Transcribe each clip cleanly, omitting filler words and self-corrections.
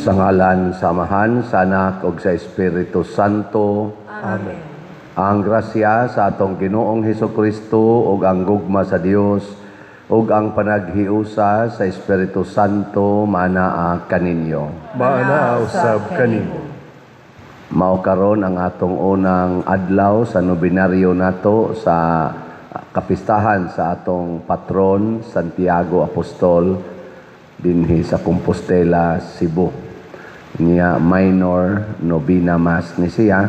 Sa ngalan sa Amahan, sa Anak, ug sa Espiritu Santo. Amen. Ang grasya sa atong Ginoong Hesukristo ug ang gugma sa Dios ug ang panaghiusa sa Espiritu Santo maanaa kaninyo. Maanaa usab kanimo. Mao karon ang atong unang adlaw sa nobinaryo nato sa kapistahan sa atong patron Santiago Apostol dinhi sa Compostela, Cebu. Niya minor novena mass ni siya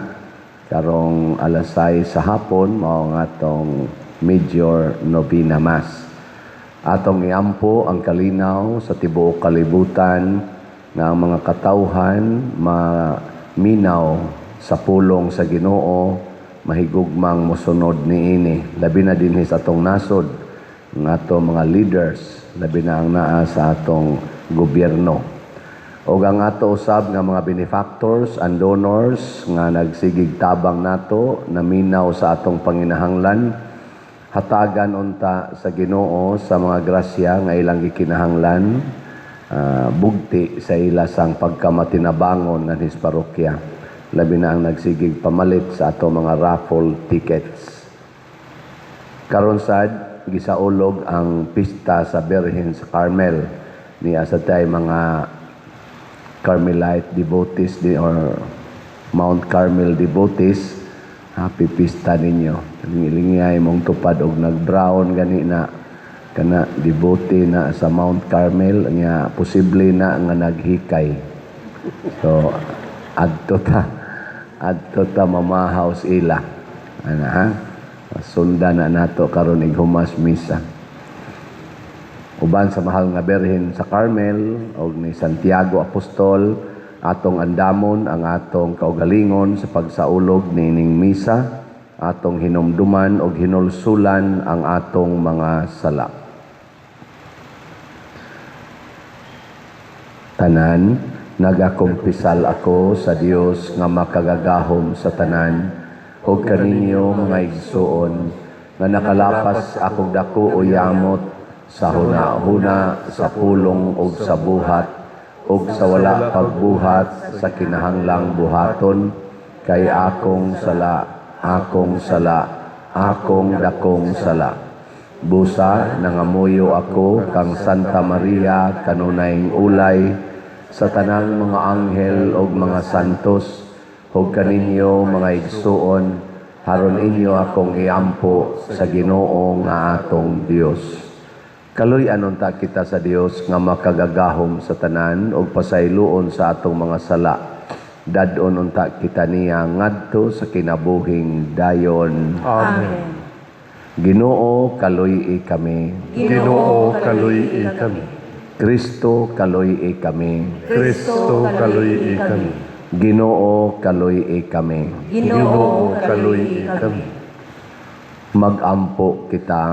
karong alas 6 sa hapon mao nga atong major novena mass. Atong iampo ang kalinaw sa tibuok kalibutan nga ang mga katawhan maminaw sa pulong sa Ginoo mahigugmang mosunod niini labi na dinhi sa atong nasod nga atong mga leaders labi na ang naa sa atong gobyerno. O ang ato usab nga mga benefactors and donors nga nagsigig tabang nato naminaw sa atong panginahanglan hatagan unta sa Ginoo sa mga grasya nga ilang gikinahanglan bugti sa ilasang pagkamatinabangon ng his parokya labi na ang nagsigig pamalit sa atong mga raffle tickets. Karon sad gisaulog ang pista sa Birhen sa Carmel niya sa tay mga Carmelite devotees or Mount Carmel devotees. Happy pista ninyo. Lingay mong tupad og nag-brown gani na kana devotee na sa Mount Carmel nga posible na nga naghikay. So adto ta mamahaws ila. Ana ha? Sundan na nato karon ig humas misa. Uban sa mahal nga Birhen sa Carmel o ni Santiago Apostol, atong andamon ang atong kaugalingon sa pagsaulog nining misa, atong hinumduman o hinulsulan ang atong mga sala. Tanan, nagakumpisal ako sa Dios nga makagagahom sa tanan, o kaninyo mga igsuon, nga nakalapas akong dako o yamot, sa huna-huna, sa pulong o sa buhat, o sa wala pagbuhat, sa kinahanglang buhaton, kay akong sala, akong dakong sala. Busa, nangamuyo ako, kang Santa Maria, kanunayng ulay, sa tanang mga anghel o mga santos, o kaninyo mga igsuon, haron inyo akong iampo sa Ginoo nga atong Dios. Kaloy anunta kita sa Dios nga makagagahom sa tanan o pasayloon sa atong mga sala. Dadon unta kita niya ngadto sa kinabuhing dayon. Amen. Ginoo kaloy kami. Ginoo kaluy kami. Kristo kaloy kami. Kristo kaluy kami. Ginoo kaloy kami. Ginoo kaluy kami. Magampo kita.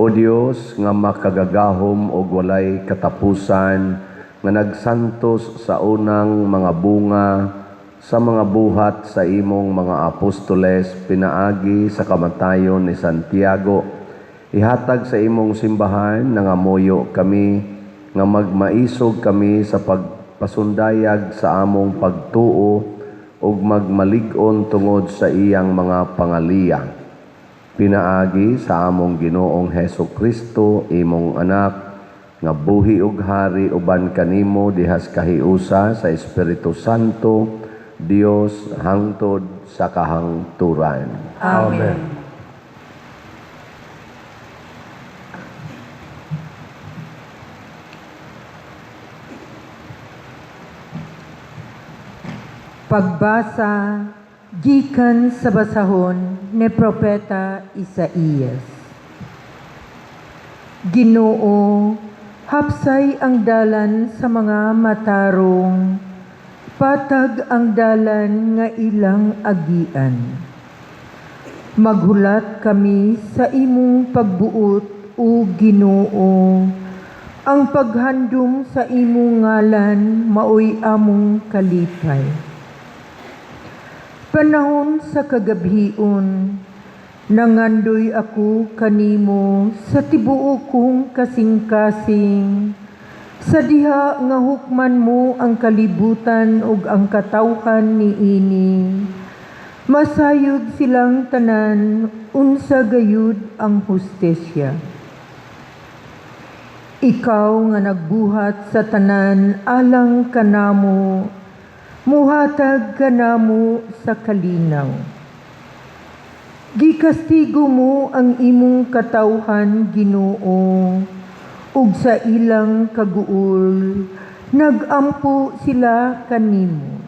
O Dios nga makagagahom o walay katapusan nga nagsantos sa unang mga bunga sa mga buhat sa imong mga apostoles pinaagi sa kamatayon ni Santiago, ihatag sa imong simbahan nangamuyo kami nga magmaisog kami sa pagpasundayag sa among pagtuo ug magmalig-on tungod sa iyang mga pangaliya. Pinaagi sa among Ginoong Hesukristo, imong anak, nga buhi ug hari uban kanimo dihas kahiusa sa Espiritu Santo, Dios hangtod sa kahangturan. Amen. Pagbasa gikan sa basahon ni Propeta Isaías. Ginoo, hapsay ang dalan sa mga matarong, patag ang dalan nga ilang agian. Maghulat kami sa imong pagbuot, o Ginoo, ang paghandom sa imong ngalan maoy among kalipay. Panahon sa kagabhion, nangandoy ako kanimo sa tibuok kong kasing-kasing, Sa diha nga hukman mo ang kalibutan ug ang katawhan niini, masayod silang tanan unsa gayud ang hustesya. Ikaw nga nagbuhat sa tanan alang kanamo, muhatag kanamo sa kalinaw. Gikastigo mo ang imong katawhan, Ginoo, ug sa ilang kaguol nagampo sila kanimo.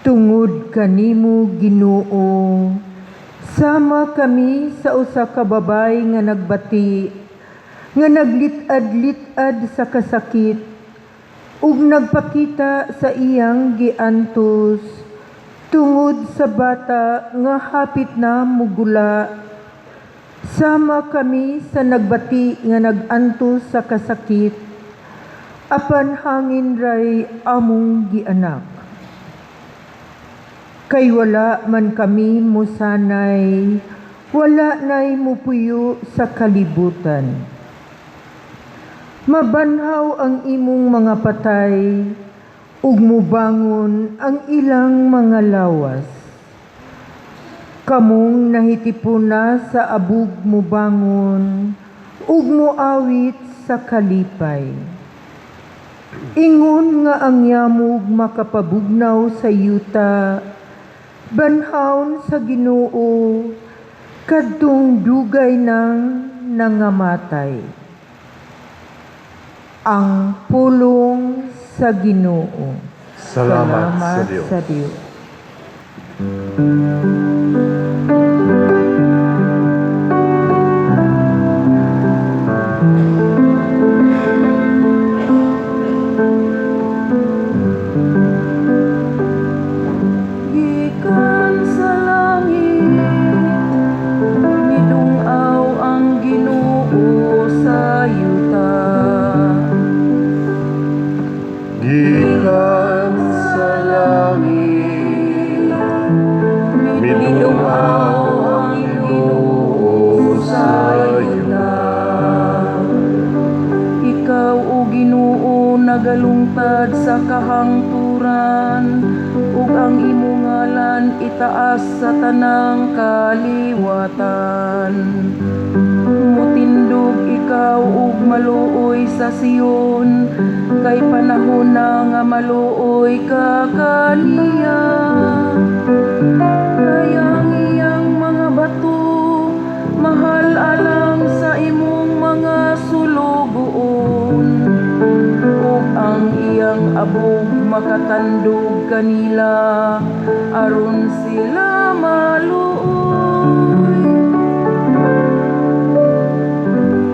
Tungod kanimo, Ginoo, sama kami sa usa ka babay nga nagbati, nga naglit-ad sa kasakit, ug nagpakita sa iyang giantos, tungod sa bata nga hapit na mugula. Sama kami sa nagbati nga nagantos sa kasakit, apan hangin ray among gianak. Kay wala man kami musanay, wala nay mupuyo sa kalibutan. Mabanhaw ang imong mga patay, ug mubangon ang ilang mga lawas. Kamong nahitipuna sa abug mubangon, ug muawit sa kalipay. Ingon nga ang yamog makapabugnaw sa yuta, banhawn sa Ginoo, kadtong dugay nang nangamatay. Ang pulong sa Ginoo. Salamat sa Diyos. Sa Diyos. Gikan sa langit, midungaw ang Ginoo sa yuta. Gikan sa langit, midungaw ang Ginoo sa yuta. Ikaw o Ginoo nagalungtad sa kahangturan, ug ang imong ngalan itaas sa tanang kaliwatan. Mutindog ikaw ug maluoy sa Sion, kay panahon na nga maluoy ka kaniya. Kay ang iyang mga bato mahal alang sa imong mga sulugoon, ug ang iyang abog makatandog kanila aron sila maluoy.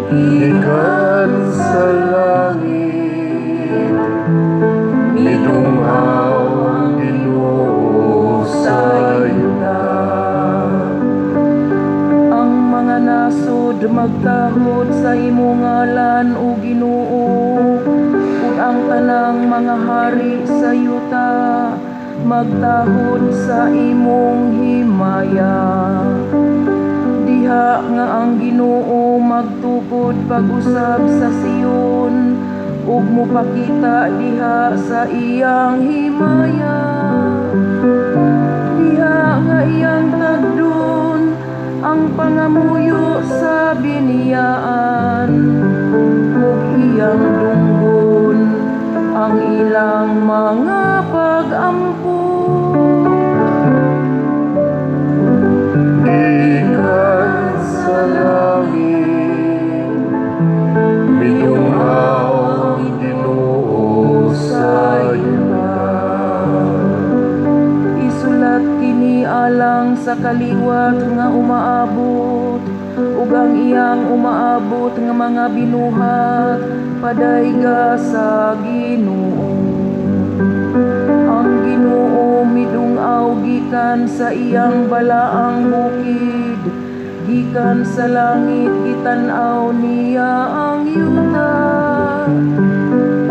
Gikan sa langit, midungaw ang Ginoo sa yuta. Ang mga nasod magtahod sa imong ngalan o Ginoo, ug ang tanang mga hari sa yuta magtahod sa imong himaya. Diha nga ang Ginoo magtukod pag-usab sa Sion, ug mupakita diha sa iyang himaya. Diha nga iyang tagdon ang pangamuyo sa biniyaan, ug iyang dunggon ang ilang mga pag-ampo. Gikan sa langit, midungaw ang Ginoo sa yuta. Isulat kini alang sa kaliwat nga umaabot, ug ang iyang umaabot nga mga binuhat padayga sa Ginoo. Ang Ginoo midungaw gikan sa iyang balaang bukid, gikan sa langit gitan-aw niya ang yuta.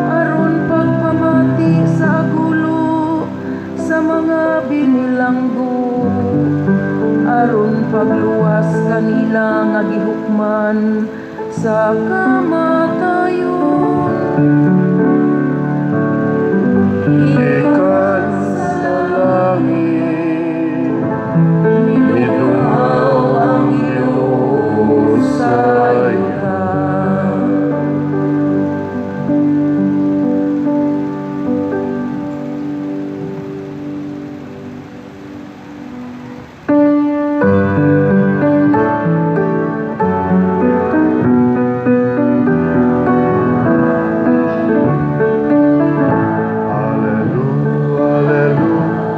Aron pagpamati sa gulo sa mga binilanggo, aron pagluwas kanila nga gihukman sa kamatayon. Ikan sa langit, minungaw ang Ginoo sa yuta.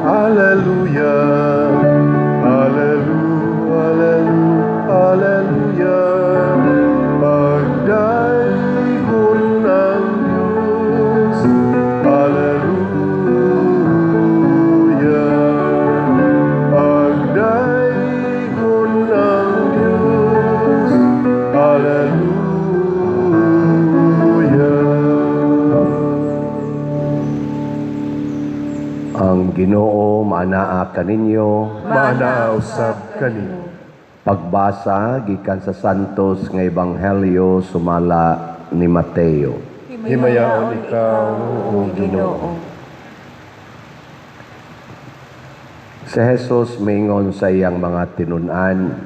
Hallelujah, hallelujah, hallelujah. Pagdaigol ng Diyos, hallelujah. Pagdaigol ng Diyos, hallelujah. Ang Ginoo manaa kaninyo. Manausab kanimo. Pagbasa gikan sa Santos nga Ebanghelyo sumala ni Mateo. Himayaon ikaw, O Ginoo. Si Jesus mingon sa iyang mga tinunan,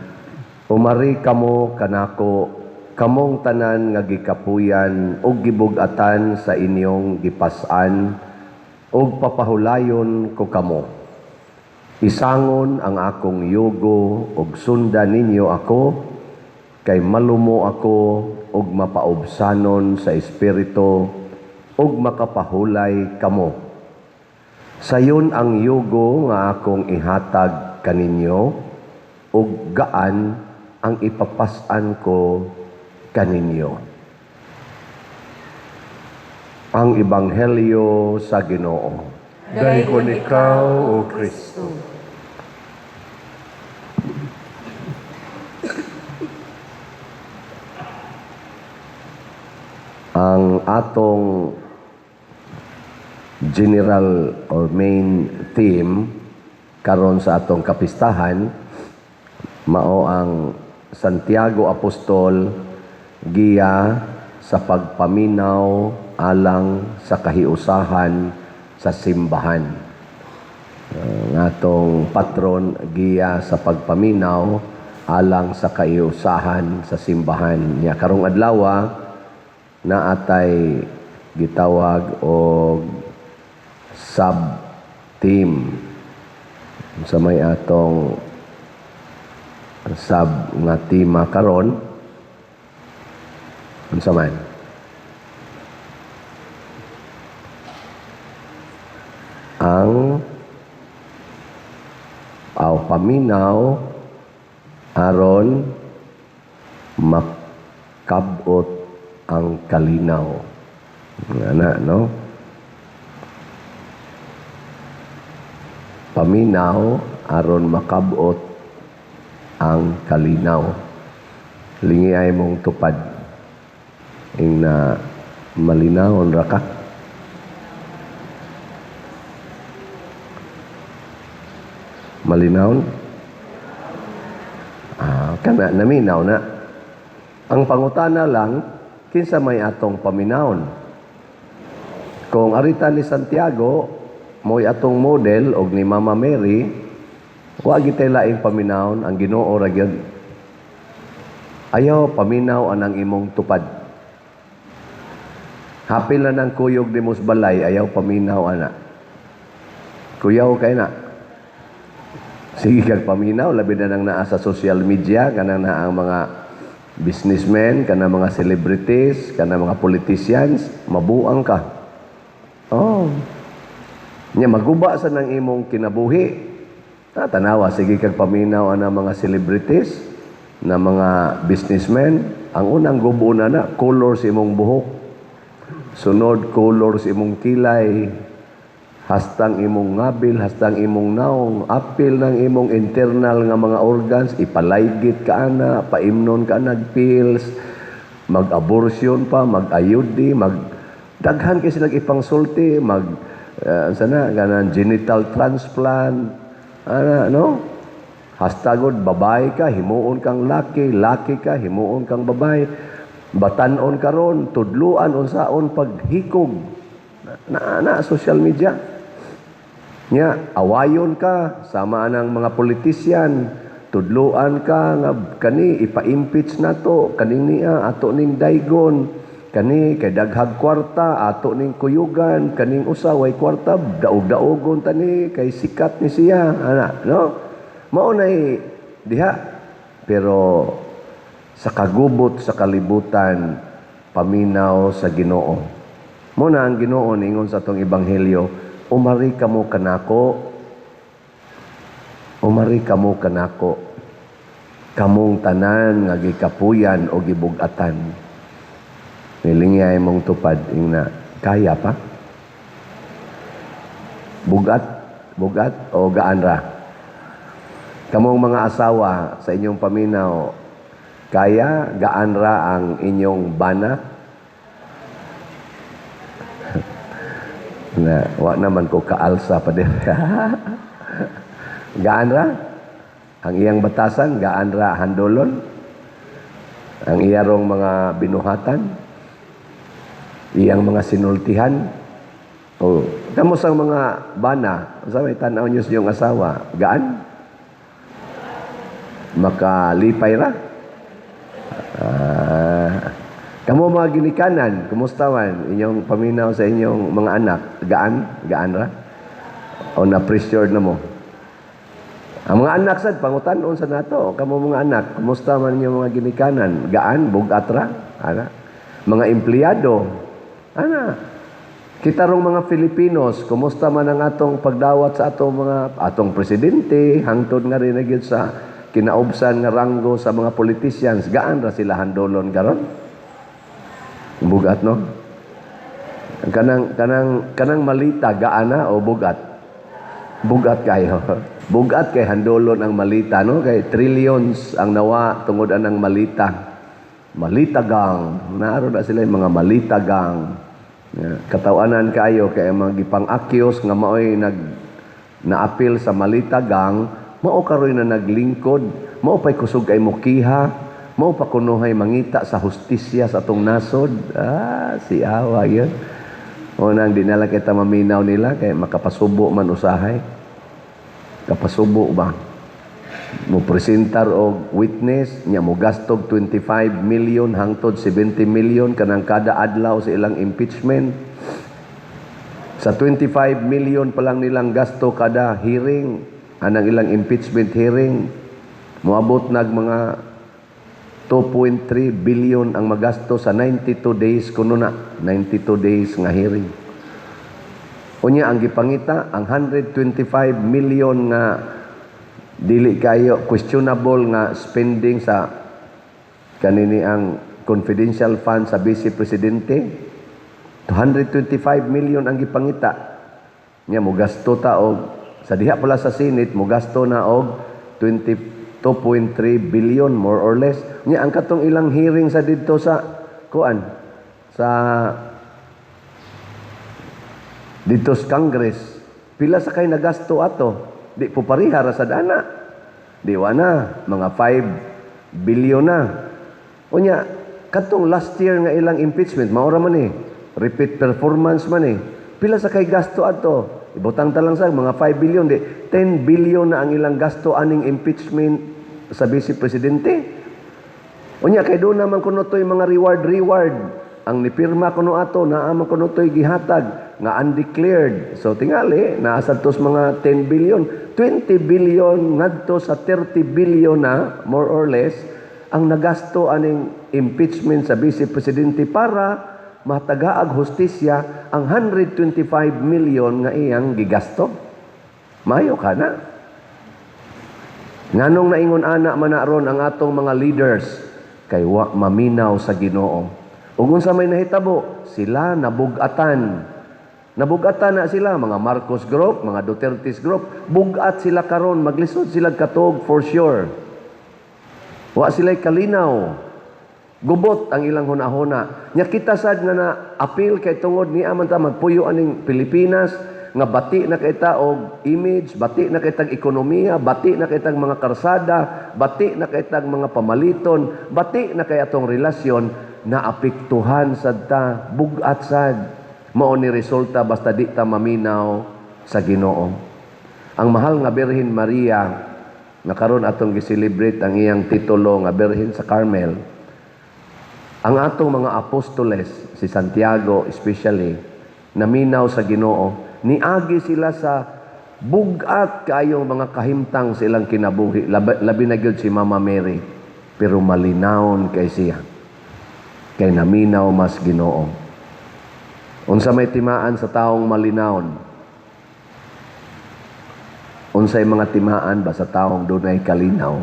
umari kamo kanako, kamong tanan nga gikapuyan ug gibug-atan sa inyong gipas-an ug papahulayon ko kamo. Isangon ang akong yugo ug sundan ninyo ako, kay malumo ako ug mapaubsanon sa espiritu ug makapahulay kamo. Sayon ang yugo nga akong ihatag kaninyo ug gaan ang ipapas-an ko kaninyo. Ang Ebanghelyo sa Ginoo. Daykon ikaw, O Kristo. Ang atong general or main theme karon sa atong kapistahan mao ang Santiago Apostol giya sa pagpaminaw alang sa kahiusahan sa simbahan. Ang atong patron giya sa pagpaminaw alang sa kahiusahan sa simbahan. Nya karong adlaw na atay gitawag og sub-team sa may atong sub nga tema karon unsa man ang paminaw aron makabot ang kalinaw. Ana, no? Paminaw aron makabot ang kalinaw. Lingi ay mong tupad. Ing na malinawon ra ka. Malinawon? Kana naminaw na. Ang pangutana lang, kinsa may atong paminawon. Kung arita ni Santiago, mo'y atong model og ni Mama Mary, wa gitay laing paminawon ang Ginoo ra gyud. Ayaw paminaw anang imong tupad. Hapil na ng kuyog ni Musbalay, ayaw paminaw ana. Kuyaw kay na. Sige kag paminaw, labi na nang naa sa social media, kanang naa ang mga businessmen, kanang mga celebrities, kanang mga politicians, mabuang ka. Oh. Nya maguba sa nang imong kinabuhi. Tanawa, sige kag paminaw ana mga celebrities, na mga businessmen, ang unang gubo na color sa imong buhok. Sunod, color sa imong kilay. Hastang imong ngabil, hastang imong naong, apil ng imong internal nga mga organs, ipalaygit ka ana, paimnon ka nagpills, mag-abortion pa, mag-ayudi, daghan kay sila ipangsulti, ganan genital transplant, no? Hastagod babae ka, himuon kang laki, laki ka, himuon kang babae. Batanon karon, tudluan unsaon paghikog na social media. Nya awayon ka sama ng mga politisyan, tudluan ka nga kani ipa-impeach nato, kani niya ato ning daygon, kani kay daghag kwarta ato ning kuyugan, kaning usa way kwarta daog-daogon tani kay sikat ni siya ana, no? Mao nay diha, pero sa kagubot sa kalibutan paminaw sa Ginoo. Mo na ang Ginoo ningon sa atong ebanghelyo, umari kamo kanako, umari kamo kanako, kamong tanan nga gikapuyan o gibugatan. Nilingay mong tupad ingna kaya pa? Bugat o gaan ra? Kamong mga asawa sa inyong paminaw, kaya gaan ra ang inyong bana? Na wa naman ko kaalsa pa din. Gaan ra? Ang iyang batasan, gaan ra handolon? Ang iyarong mga binuhatan? Iyang mga sinultihan? O, kamo sa mga bana, sa may tanaw niyo sa iyong asawa, gaan? Makalipay ra? Kamo mga ginikanan, kumusta man inyong paminaw sa inyong mga anak? Gaan ra? O na-pressured na mo? Ang mga anak sad pangutanon sa nato, kamo mga anak, kumusta man inyong mga ginikanan? Gaan, bugat ra? Ana? Mga empleyado, ana? Kita rong mga Filipinos, kumusta man ang atong pagdawat sa atong presidente, hangtod nga rin na gyud sa kinaubsan nga ranggo sa mga politicians, gaan ra sila handolon karon? Bugat, no? Kanang malita, gaana o bugat? Bugat kayo. Bugat kay handolon ang malita, no? Kay trillions ang nawa tungod anang malita. Malita gang. Naaro na sila yung mga malita gang. Katawanan kayo kay mga gipang-akyos nga maoy naapil sa malita gang, mao karoy na naglingkod, mao pay kusog kay mukiha, mao pa kunuhay mangita sa hustisya sa atong nasod. Si awa yun. O nang dinala kita maminaw nila kay makapasubo man usahay. Kapasubo ba? Mo presentar og witness nya mo gastog 25 million hangtod 70 million kanang kada adlaw sa ilang impeachment. Sa 25 million pa lang nilang gasto kada hearing, anang ilang impeachment hearing, moabot nag mga 2.3 billion ang magasto sa 92 days kuno na 92 days nga hearing. Unya ang gipangita ang 125 million nga dili kayo questionable nga spending sa kanini ang confidential fund sa Vice Presidente. 225 million ang gipangita. Nya mo gasto ta og sa diha pala sa Senate mo gasto na og 2.3 billion more or less. Nya ang katong ilang hearing sa didto sa kuan sa dito sa Congress, pila sa kay nagasto ato? Di po parihara sa dana. Di na, mga 5 billion na. Unya, katong last year nga ilang impeachment, maura man repeat performance man Pila sa kay gasto ato? Ibutang talang sa mga 5 billion, di 10 billion na ang ilang gasto aning impeachment sa Vice Presidente. Unya, kay doon naman kuno to'y mga reward. Ang nipirma kuno ato, naaman kuno to'y gihatag nga undeclared. So tingali, naasa tos mga 10 billion. 20 billion ngadto sa 30 billion na, more or less, ang nagasto aning impeachment sa Vice Presidente para matagaag hustisya ang 125 million nga iyang gigasto. Mayo ka na. Nganong naingon ana man na ron ang atong mga leaders kay wa maminaw sa Ginoo. Ug unsa may nahitabo, sila nabugatan. Nabugatan na sila, mga Marcos group, mga Duterte's group. Bugat sila karon, maglisod sila katog for sure. Wa sila'y kalinaw. Gubot ang ilang hunahuna. Nya kita sad nga na appeal kay tungod ni aman ta magpuyo aning Pilipinas nga bati na kita og image, bati na kitag ekonomiya, bati na kitag mga karsada, bati na kitag mga pamaliton, bati na kay atong relasyon. naapektuhan sad ta, bugat sad. Mao ni resulta basta di ta maminaw sa Ginoo. Ang mahal nga Birhen Maria, nakaron atong gi-celebrate ang iyang titulo nga Birhen sa Carmel. Ang atong mga apostoles, si Santiago especially, naminaw sa Ginoo, niagi sila sa bugat kayong mga kahimtang silang kinabuhi. Labi na gyud si Mama Mary, pero malinawon kay siya. Kay naminaw mas Ginoo. Unsa may timaan sa taong malinawon? Unsay mga timaan ba sa taong dunay kalinaw?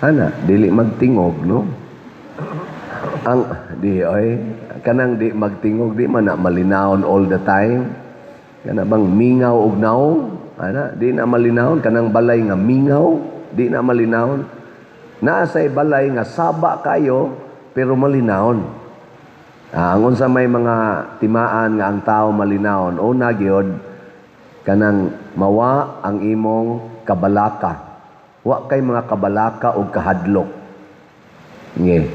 Ana, dili magtingog, no? Ang kanang di magtingog, di man na malinawon all the time. Kana bang mingaw og naong? Ana, di na malinawon kanang balay nga mingaw, di na malinawon. Naa say balay nga saba kayo pero malinawon. Ang unsa may mga timaan nga ang tao malinawon, una gyud kanang mawa ang imong kabalaka. Wa kay mga kabalaka o kahadlok. Nge,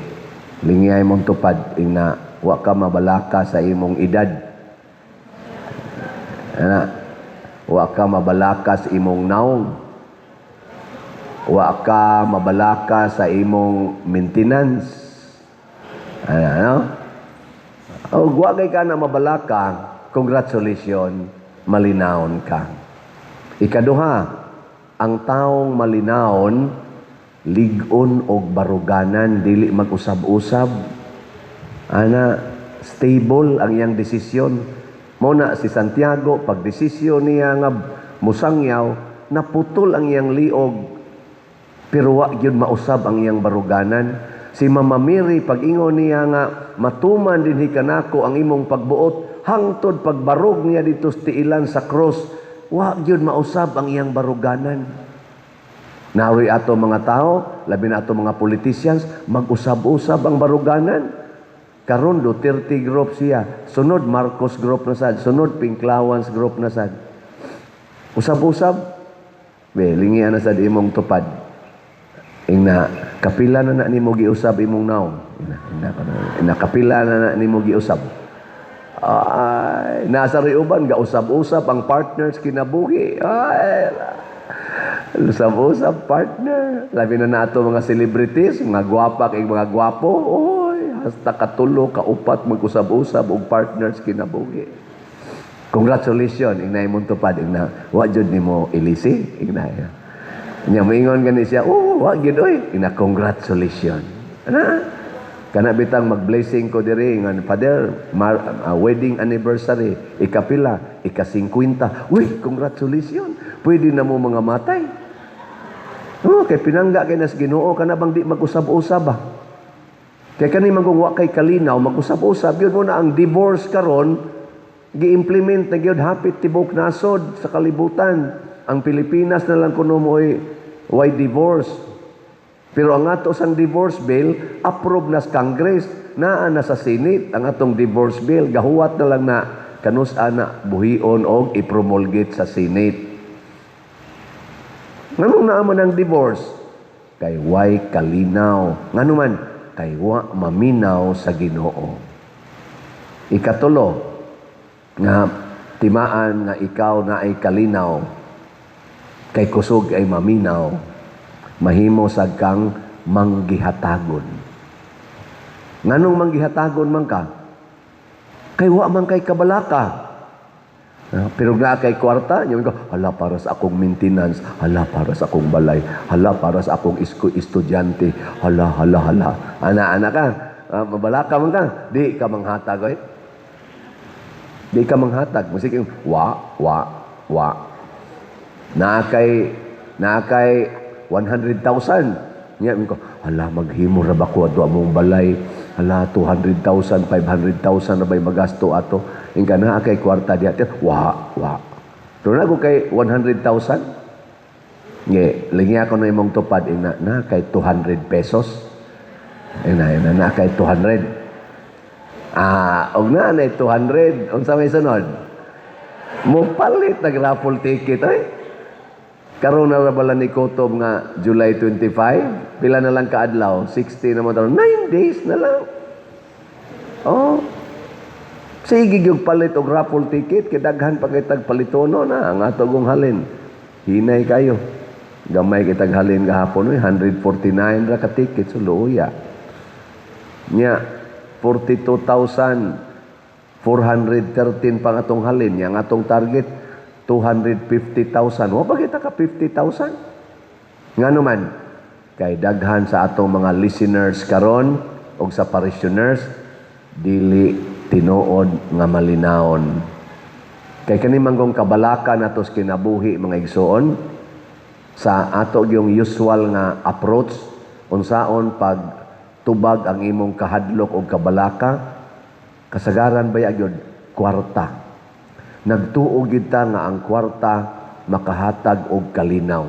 lingay mong tupad ina wa ka mabalaka sa imong edad. Ana, wa ka mabalaka sa imong naong. Wa ka mabalaka sa imong maintenance. Ano? O guwagay ka na mabalaka, congratulations, malinawon ka. Ikaduha, ang taong malinawon, ligon og baruganan, dili mag-usab-usab. Ana, stable ang iyang desisyon. Muna si Santiago, pag desisyon niya nga musangyaw, naputol ang iyang liog, pero wa gyud mausab ang iyang baruganan. Si Mama Mary, pag-ingon niya nga, matuman din hikanako ang imong pagbuot, hangtod pagbarog niya dito sa tiilan sa cross, wa gyud mausab ang iyang baruganan. Nawi ato mga tao, labi na ato mga politicians, mag-usab-usab ang baruganan. Karon Duterte group siya, sunod Marcos group na sad, sunod Pinklawans group na sad. Usab-usab, lingian na sad imong tupad. Ina kapila na nimo giusab imong naong. Ina kapila na nimo giusab. Ay, nasa riuban gausab-usab ang partners kinabuhi. Ay, usab-usab partner. Labi na nato mga celebrities, mga gwapa kay mga gwapo. Oy, hasta katulo kaupat mag-usab-usab og partners kinabuhi. Congratulations, inay mong tupad, ina. Wa jud nimo ilisi, inay. Nya moingon gani siya, wa gyud oy, ina congratulations. Ana? Kana bitang mag-blessing ko diri ngan Father, wedding anniversary, ikapila, ika-50. Uy, congratulations. Pwede na mo mga matay. Kay pinangga kay nas Ginoo kana bang di mag-usab-usab ba? Kay kani mangkung wa kay kalinaw, mag-usab-usab yun mo na ang divorce karon gi-implement na gyud hapit tibok nasod sa kalibutan. Ang Pilipinas na lang kuno mo'y why divorce. Pero ang ato sang divorce bill, approve na sa Congress, naa na sa Senate ang atong divorce bill. Gahuwat na lang na kanus-a na buhion o ipromulgate sa Senate. Nganong naaman ang divorce? Kay why kalinaw. Ngano man? Kay wa maminaw sa Ginoo. Ikatulo, nga timaan nga ikaw na ay kalinaw, kay kusog ay maminaw, mahimo sad kang manggihatagon. Nganong manggihatagon man ka? Kay wa man kay kabalaka. Pero nga kay kwarta, yung ko, hala para sa akong maintenance, hala para sa akong balay, hala para sa akong estudyante, hala. Ana ka, mabalaka man ka, di ka manghatag, eh? Di ka manghatag. Musikin, wa. Na kay 100,000. Nya ko, hala maghimo ra ba ko ato among balay? Hala 200,000, 500,000 na bay magasto ato. Ingka na kay kwarta diha. Wa. Pero na ko kay 100,000. Nge, lingi ako na imong tupad na kay 200 pesos. Na kay 200. Og na 200. Unsa may sunod? Mo palit nag raffle ticket, oy. Karon na bala ni Kotob nga July 25, pila na lang kaadlaw, 60 na mo taon, 9 days na lang. Oh. Sige gyud palit og raffle ticket kay daghan pa kay tag palitono na ang atong halin. Hinay kayo. Gamay kay tag halin gahapon 149 ra ka ticket so luya. Nya 42,413 pang atong halin, yang atong target 250,000. Wa ba kita ka 50,000? Ngano man kay daghan sa atong mga listeners karon og sa parishioners dili tinuod nga malinawon. Kay kani manggong kabalaka natos kinabuhi mga igsoon sa ato yung usual nga approach unsaon pag tubag ang imong kahadlok og kabalaka kasagaran ba gyud kwarta. Nagtuo gid ta nga ang kwarta makahatag og kalinaw.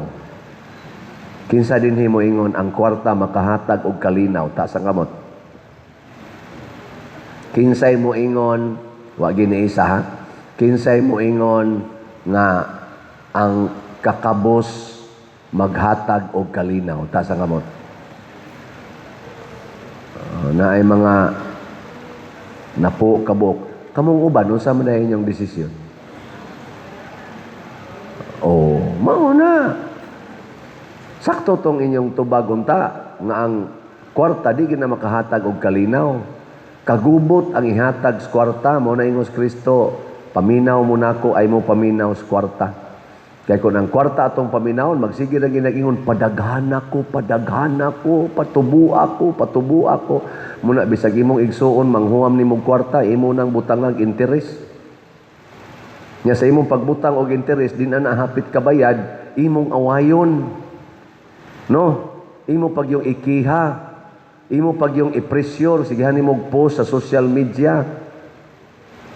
Kinsa dinhi mo ingon ang kwarta makahatag og kalinaw ta sa kamot? Kinsay mo ingon, wa giniisa ha? Kinsay mo ingon nga ang kakabos maghatag og kalinaw ta sa kamot? Na ay mga napo kabok. Kamong uban unsa man na inyong desisyon? Oh, mao na. Sakto tong inyong tubag unta nga ang kwarta di gina makahatag og kalinaw. Kagubot ang ihatag sa kwarta mo na ingos Kristo. Paminaw mo nako ay mo paminaw sa kwarta. Kaya kung ang kwarta atong paminawon, magsige na ginagingon, padaghan ako, patubu ako. Muna bisag imong igsuon, manghuam ni mong kwarta, imo nang butangag interes. Nya sa imong pagbutang og interes, din na hapit kabayad, imong awayon. No? Imo pag yung ikiha, imo pag yung i-pressure, sigahan ni mong post sa social media.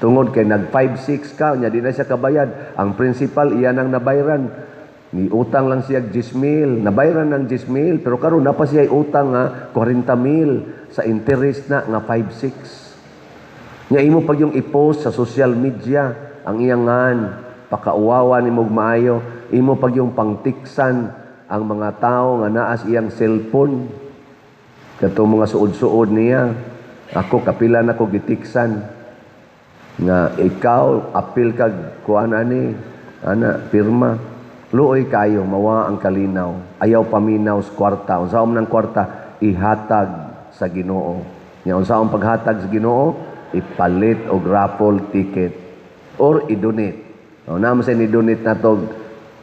Tungod kay nag 5-6 ka, nya di na siya kabayad. Ang principal, iyan ang nabayran. Ni utang lang siya 10,000. Nabayran ng 10,000, pero karon na pa siya utang nga 40,000 sa interest na nga 5-6. Nya imo pag yung i-post sa social media, ang iyangan, pakauwawa ni mong maayo. Imo pag yung pangtiksan ang mga tao nga naas iyang cellphone. Kato mga suod-suod niya, ako kapila na ko gitiksan nga ikaw apil kag kuan ani ana pirma luoy kayo mawa ang kalinaw, ayaw paminaw sa kwarta. Unsaon nang kwarta ihatag sa Ginoo. Nya unsaon paghatag sa Ginoo? Ipalit og raffle ticket or i-donate. Naman sa ni-donate nato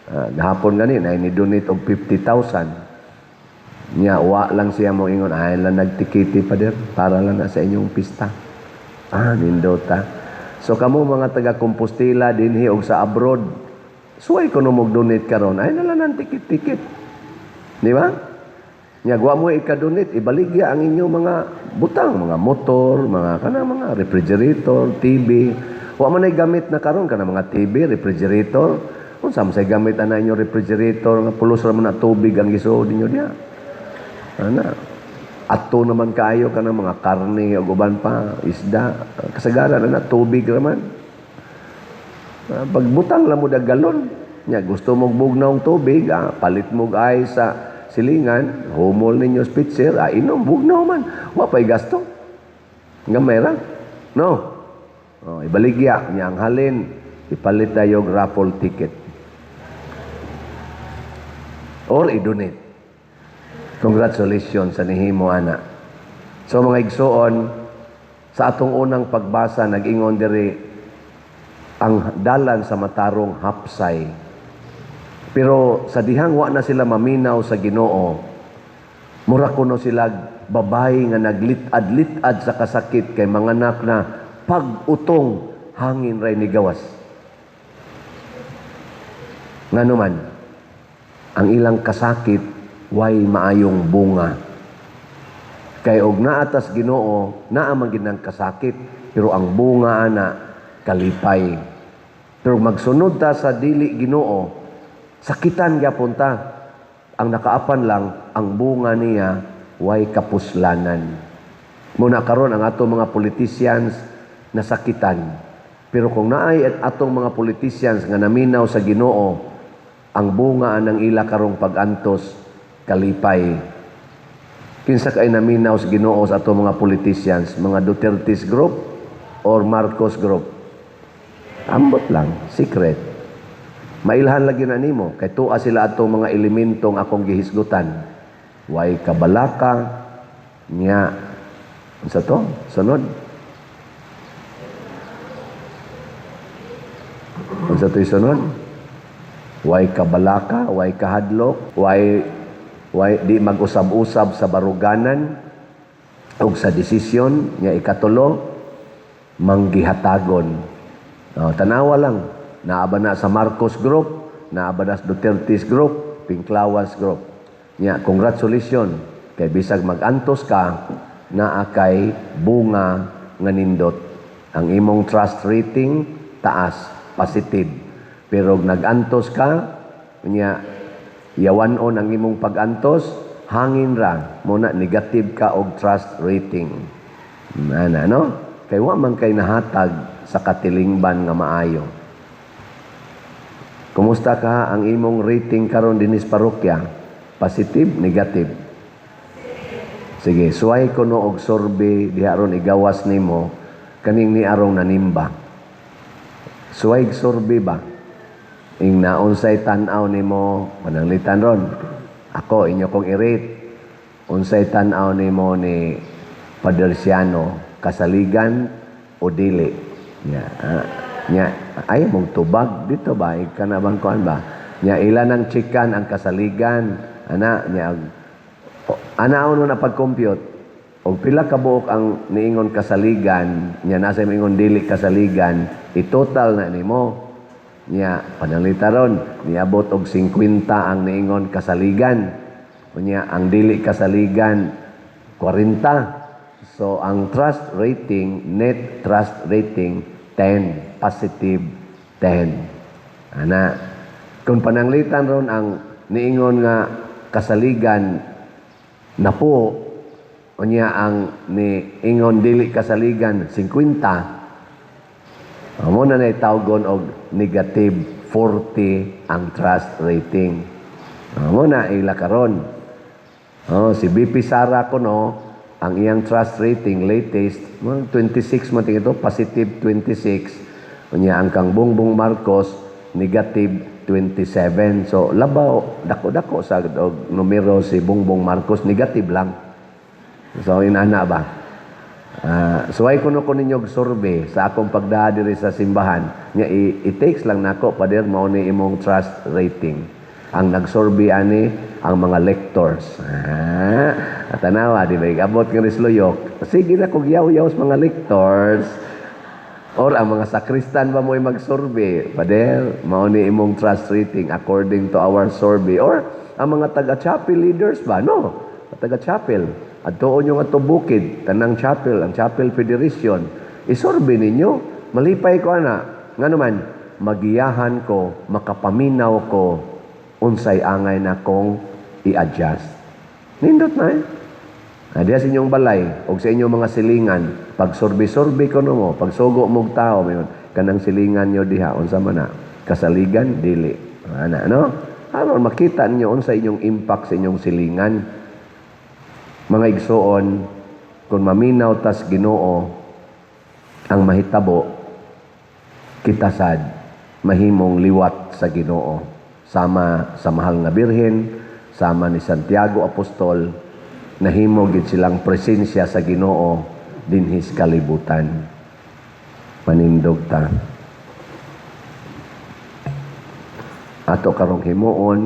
gahapon gani na ni-donate og 50,000. Nya wa lang siya mo ingon ay lang nagtikiti pa der para lang na sa inyong pista. Nindota. So kamo mga taga Compostela dinhi og sa abroad, suway kuno mo donate karon ay nalan ang tikit-tikit. Di ba? Nya wa mo ika-donate, ibaligya ang inyong mga butang, mga motor, mga mga refrigerator, TV. Wa man ay gamit na karon kana mga TV, refrigerator. Unsa man say gamit ana inyong refrigerator nga pulos ra man na tubig ang gisuod ninyo diha. Ato naman kayo ka ng mga karne o guban pa, isda. Kasagaran na tubig naman. Pagbutang lang mo galon. Nya, gusto mong bugnaw tubig, palit mo ay sa silingan, humol ninyo spitzer, inom, bugnaw man. Wapay gasto. Gamay ra. No? Ibaligya niya ang halin, ipalit tayo raffle ticket. Or i-donate. Congratulations sa nihimo ana. So mga igsoon, sa atong unang pagbasa nag-ingon diri ang dalan sa matarong hapsay. Pero sa dihang wa na sila maminaw sa Ginoo, mura kuno sila babae nga naglit-ad sa kasakit kay manganak na pag-utong hangin ray ni gawas. Nganuman, ang ilang kasakit way maayong bunga. Kay og naatas Ginoo, naa man gid nang kasakit, pero ang bunga ana kalipay. Pero magsunod ta sa dili Ginoo, sakitan gyapon ta. Ang nakaapan lang ang bunga niya way kapuslanan. Muna karon ang atong mga politicians nasakitan. Pero kung naay at atong mga politicians nga naminaw sa Ginoo, ang bunga ng ila karong pagantos kalipay. Kinsa kay naminaw sa Ginoo sa ato mga politicians, mga Duterte's group or Marcos group? Ambot lang, secret. Mailhan lagi na nimo kay tuwa sila ato mga elementong akong gihisgutan. Way kabalaka niya. Unsa to? Sunod. Unsa to sunod? Way kabalaka, way kahadlok, way di mag-usab-usab sa baruganan ug sa desisyon nya ikatulo manggihatagon. Tanawa lang, naaba na sa Marcos group, naaba na sa Duterte's group, Pinklawas group. Nya congratulations kay bisag magantos ka naa kay bunga nga nindot. Ang imong trust rating taas, positive. Pero nagantos ka, nya yawanon ang imong pagantos, hangin ra, muna negative ka og trust rating. No? Kay wa man kay nahatag sa katilingban nga maayo. Kumusta ka ang imong rating karon dinis parokya? Positive, negative? Sige, suway ko no og survey diha aron igawas nimo kaning ni arong nanimba. Suway survey ba? Ing naunsay tan-aw nimo pananglitan ron. Ako inyo kong i-rate. Unsay tan-aw nimo ni Paderciano, kasaligan o dili? Nya ay mong tubag dito ba kana bang kuan ba? Nya ilan ang chikan ang kasaligan? Ana nya anaon mo na pag-compute og pila ka buok ang niingon kasaligan nya nasa ingon dili kasaligan i-total na nimo nya panalita ron niabot og 50 ang niingon kasaligan unya ang dili kasaligan 40. So ang trust rating, net trust rating 10, positive 10. Ana kung pananglitan ron ang niingon nga kasaligan na po unya ang ni ingon dili kasaligan 50. Amo na tawgon og negative 40 ang trust rating. Amo na ila karon. Si BP Sara ko no, ang iyang trust rating latest 26 man ito, positive 26. Unya ang kang Bongbong Marcos negative 27. So labaw dako-dako sa og numero si Bongbong Marcos negative lang. So inana ba? Suway kuno ko ninyo survey sa akong pagdaa diri sa simbahan. Nya i-takes lang nako pader mao ni imong trust rating. Ang nag-survey ani ang mga lectors. Tanawa di ba abot ng risluyok. Sige na kog yaw-yaw sa mga lectors. Or ang mga sakristan ba mo'y mag-survey? Pader, mao ni imong trust rating according to our survey. Or ang mga taga-chapel leaders ba? No, taga-chapel. At doon yung ato bukid, tanang chapel, ang Chapel Federation. I-survey ninyo. Malipay ko ana. Nga naman, magiyahan ko, makapaminaw ko, unsay angay na kong i-adjust. Nindot na eh. Diya sa inyong balay o sa inyong mga silingan, pag survey-survey ko mo, pag sugo mong tao, mayon, kanang silingan nyo diha, unsa man na, kasaligan, dili. No? Ano, makita ninyo unsa inyong impact sa inyong silingan. Mga igsoon, kung maminaw tas Ginoo ang mahitabo, kita sad, mahimong liwat sa Ginoo. Sama sa mahal nga Birhen, sama ni Santiago Apostol, nahimo gid silang presensya sa Ginoo dinhis kalibutan. Manindog ta. Ato karong himuon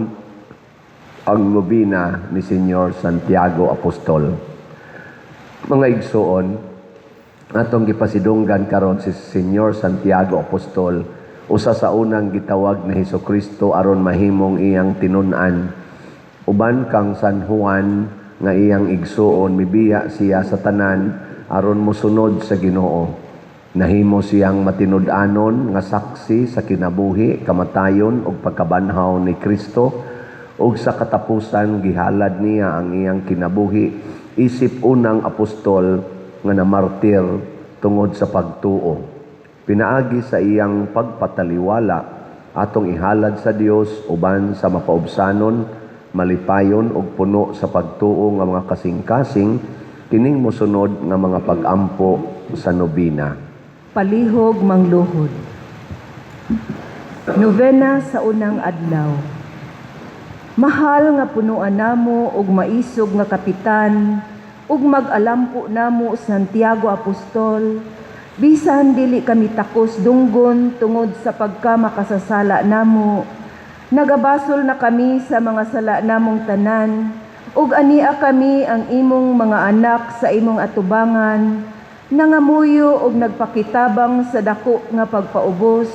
ang nobina ni Senyor Santiago Apostol. Mga igsoon, atong gipasidunggan karon si Senyor Santiago Apostol, usa sa unang gitawag na Hesukristo aron mahimong iyang tinun-an. Uban kang San Juan nga iyang igsuon, mibiya siya sa tanan aron mosunod sa Ginoo. Nahimo siyang matinud-anon nga saksi sa kinabuhi, kamatayon ug pagkabanhaw ni Kristo, ug sa katapusan gihalad niya ang iyang kinabuhi isip unang apostol nga namartir tungod sa pagtuo. Pinaagi sa iyang pagpataliwala atong ihalad sa Dios uban sa mapaubsanon, malipayon ug puno sa pagtuo nga mga kasing-kasing kining mosunod nga mga pag-ampo sa nobina. Palihog mangluhod. Novena sa unang adlaw. Mahal nga punuan namo ug maisog nga kapitan ug mag-alampo namo Santiago Apostol, bisan dili kami takos dunggon tungod sa pagkamakasasala namo. Nagabasol na kami sa mga sala namong tanan ug ania kami ang imong mga anak sa imong atubangan, nangamuyo ug nagpakitabang sa dako nga pagpaubos,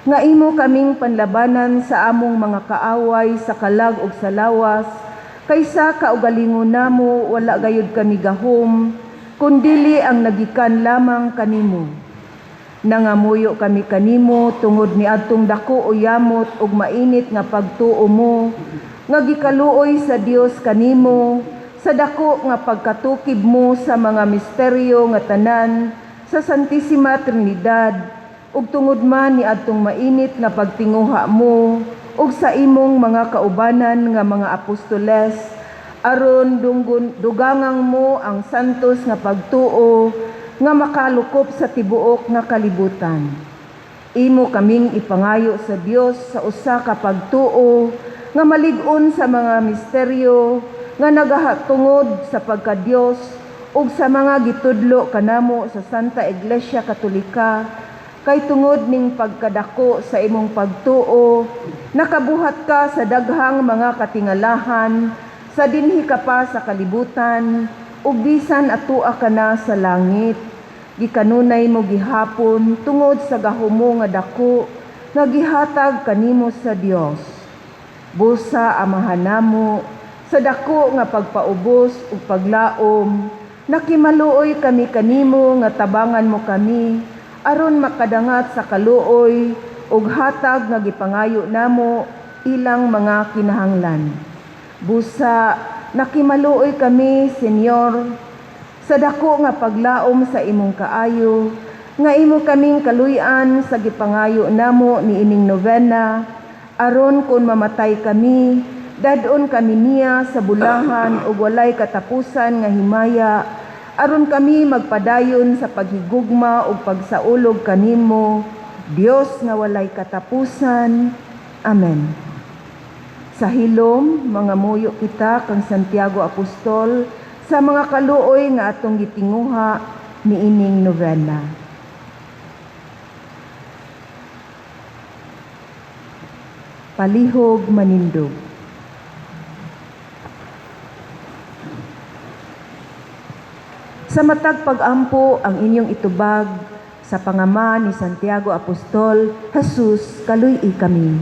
nga imo kaming panlabanan sa among mga kaaway sa kalag ug sa lawas, kaysa kaugalingon namo wala gayud kami gahom, kundili ang nagikan lamang kanimo. Nangamuyo kami kanimo tungod ni adtong dako o yamot ug mainit nga pagtuo mo, nga gikaluoy sa Dios kanimo, sa dako nga pagkatukib mo sa mga misteryo nga tanan sa Santissima Trinidad, ug tungod man ni adtong mainit nga pagtinguha mo ug sa imong mga kaubanan nga mga apostoles, aron dugangang mo ang santos nga pagtuo nga makalukop sa tibuok nga kalibutan. Imo kaming ipangayo sa Dios sa usa ka pagtuo nga malig-on sa mga misteryo nga nagahatungod sa pagka-Dios ug sa mga gitudlo kanamo sa Santa Iglesia Katolika, kay tungod ning pagkadako sa imong pagtuo, nakabuhat ka sa daghang mga katingalahan, sa dinhi ka pa sa kalibutan, ug bisan atua ka na sa langit. Gikanunay mo gihapon tungod sa gahumo nga dako nga gihatag kanimo sa Dios. Busa amahan namo sa dako nga pagpaubos ug paglaom, nakimaluoy kami kanimo nga tabangan mo kami aron makadangat sa kaluoy ug hatag nga gipangayo namo ilang mga kinahanglan. Busa nakimaluoy kami, Senyor, sa dako nga paglaom sa imong kaayo, nga imo kaming kaluy-an sa gipangayo namo niining novena, aron kun mamatay kami, dadon kami niya sa bulahan ug walay katapusan nga himaya, aron kami magpadayon sa paghigugma ug pagsaulog kanimo, Dios nga walay katapusan. Amen. Sa hilom, mga muyo kita kang Santiago Apostol, sa mga kaluoy nga atong gitinguha niining novena. Palihog manindog. Sa matag pag-ampo ang inyong itubag, sa pangama ni Santiago Apostol, Jesus, kaluy-i kami.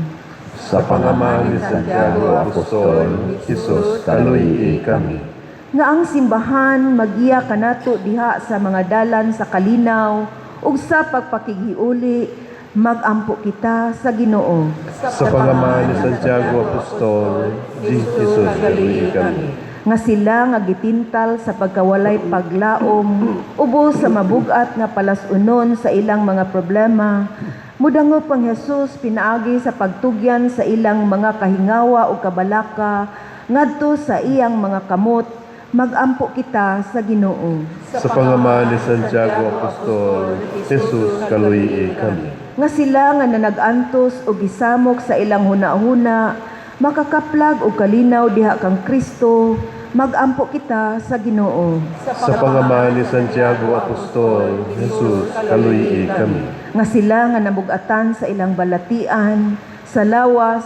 Sa pangalan ni Santiago Apostol, Jesus, kaluy-i kami. Nga ang simbahan magiya kanato diha sa mga dalan sa kalinaw ug sa pagpakighiuli, mag-ampo kita sa Ginoo. Sa pangalan ni Santiago Apostol, Jesus, kaluy-i kami. Nga sila nga gitintal sa pagkawalay paglaom, ubos sa mabugat nga palasunon sa ilang mga problema, mudangop ang Jesus pinaagi sa pagtugyan sa ilang mga kahingawa o kabalaka, ngadto sa iyang mga kamot, mag-ampo kita sa Ginoo. Sa pangalan ni Santiago Apostol, Jesus, kaluy-i kami. Nga sila nga nanag-antos o gisamok sa ilang huna-huna, makakaplag o kalinaw diha kang Kristo, mag-ampo kita sa Ginoo. Sa pangalan ni Santiago Apostol, Jesus, kaluy-i kami. Nga sila nga nabugatan sa ilang balatian, sa lawas,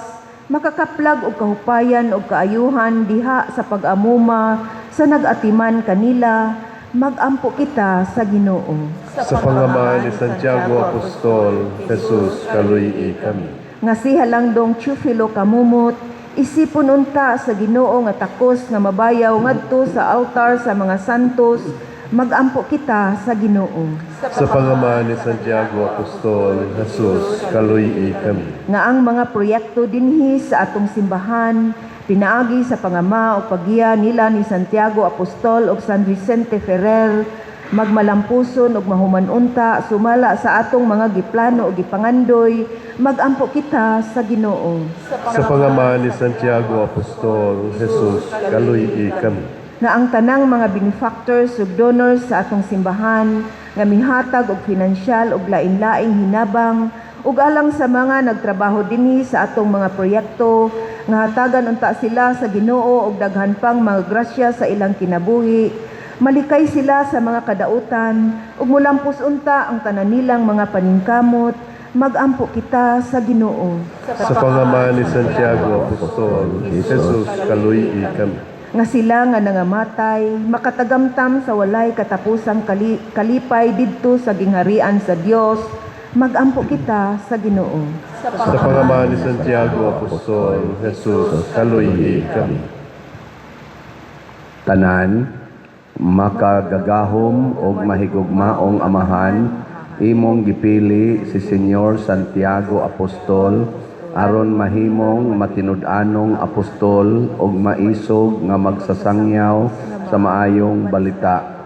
makakaplag og kahupayan og kaayuhan diha sa pag-amuma sa nag-atiman kanila, mag-ampo kita sa Ginoo. Sa pangalan ni Santiago Apostol, Jesus, kaluy-i kami. Nga si Halangdong Teofilo kamumot, isipon unta sa Ginoo nga takos nga mabayaw ngadto sa altar sa mga santos, mag-ampo kita sa Ginoo. Sa pangalan ni Santiago Apostol, Jesus, kaluy-i kami. Nga ang mga proyekto dinhi sa atong simbahan, pinaagi sa pangama o paggiya nila ni Santiago Apostol o San Vicente Ferrer, magmalampuson ug mahumanunta sumala sa atong mga giplano ug gipangandoy, magampo kita sa Ginoo. Sa pangaman ni Santiago Apostol, Jesus, kaluy kami. Na ang tanang mga benefactors ug donors sa atong simbahan nga mihatag og pinansyal ug lain-laing hinabang ug alang sa mga nagtrabaho dinhi sa atong mga proyekto nga hatagan unta sila sa Ginoo og daghan pang mga grasya sa ilang kinabuhi, malikay sila sa mga kadautan ug mulampos unta ang tanan nilang mga paningkamot, magampo kita sa Ginoo. Sa pangaman ni Santiago Apostol, Jesus, kaluy kami. Nga sila nga nangamatay, makatagamtam sa walay katapusang kalipay didto sa gingharian sa Dios, magampo kita sa Ginoo. Sa pangaman ni Santiago Apostol, Jesus, kaluy kami. Tanan, makagagahom og mahigugmaong amahan, imong gipili si Senyor Santiago Apostol, aron mahimong matinud-anong apostol og maisog nga magsasangyaw sa maayong balita.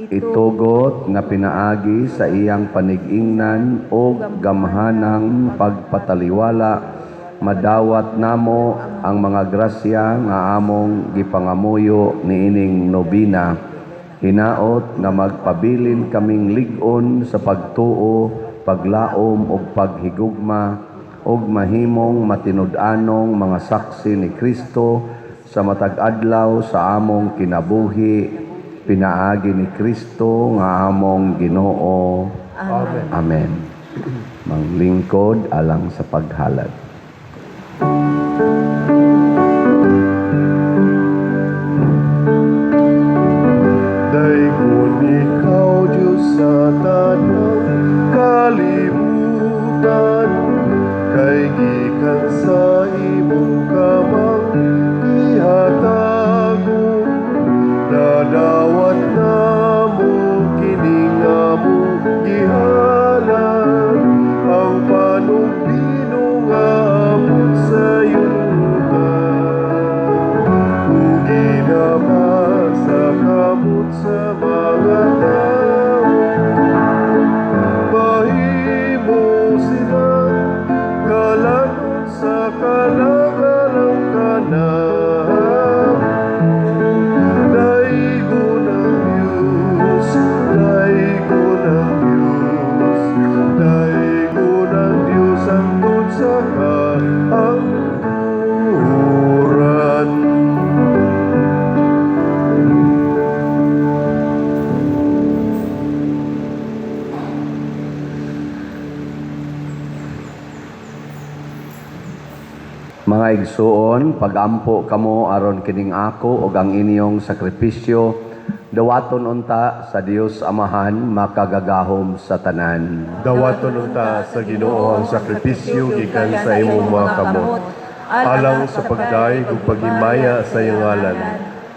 Itugot nga pinaagi sa iyang panig-ingnan og gamhanang pagpataliwala, madawat namo ang mga grasya nga among gipangamuyo niining nobina. Hinaot nga magpabilin kaming lig-on sa pagtuo, paglaom ug paghigugma, og mahimong matinud-anong mga saksi ni Kristo sa matag adlaw sa among kinabuhi, pinaagi ni Kristo nga among Ginoo. Amen. Amen. Manglingkod alang sa paghalad. Daikon ikaw, Diyos sa tanang kalibutan, kay gikan sa imong kamang ihatago, nadawat na mo kining among gihalan, ang panugbino nga amon sa yuta, ug ginama sa kamot sa mga tao, mahimo silang kalanon sa kalagalang kanan. Daigon ang Diyos, daigon ang Diyos, daigon ang Diyos ang tun sa kaangkuran. Mga igsuon, pagampo kamo aron kining ako ug ang inyong sakripisyo, dawaton unta sa Dios Amahan makagagahom sa tanan. Dawaton unta sa Ginoo ang sakripisyo gikan sa imong mga kamot, alang sa pagdaig ug paghimaya sa iyong ngalan,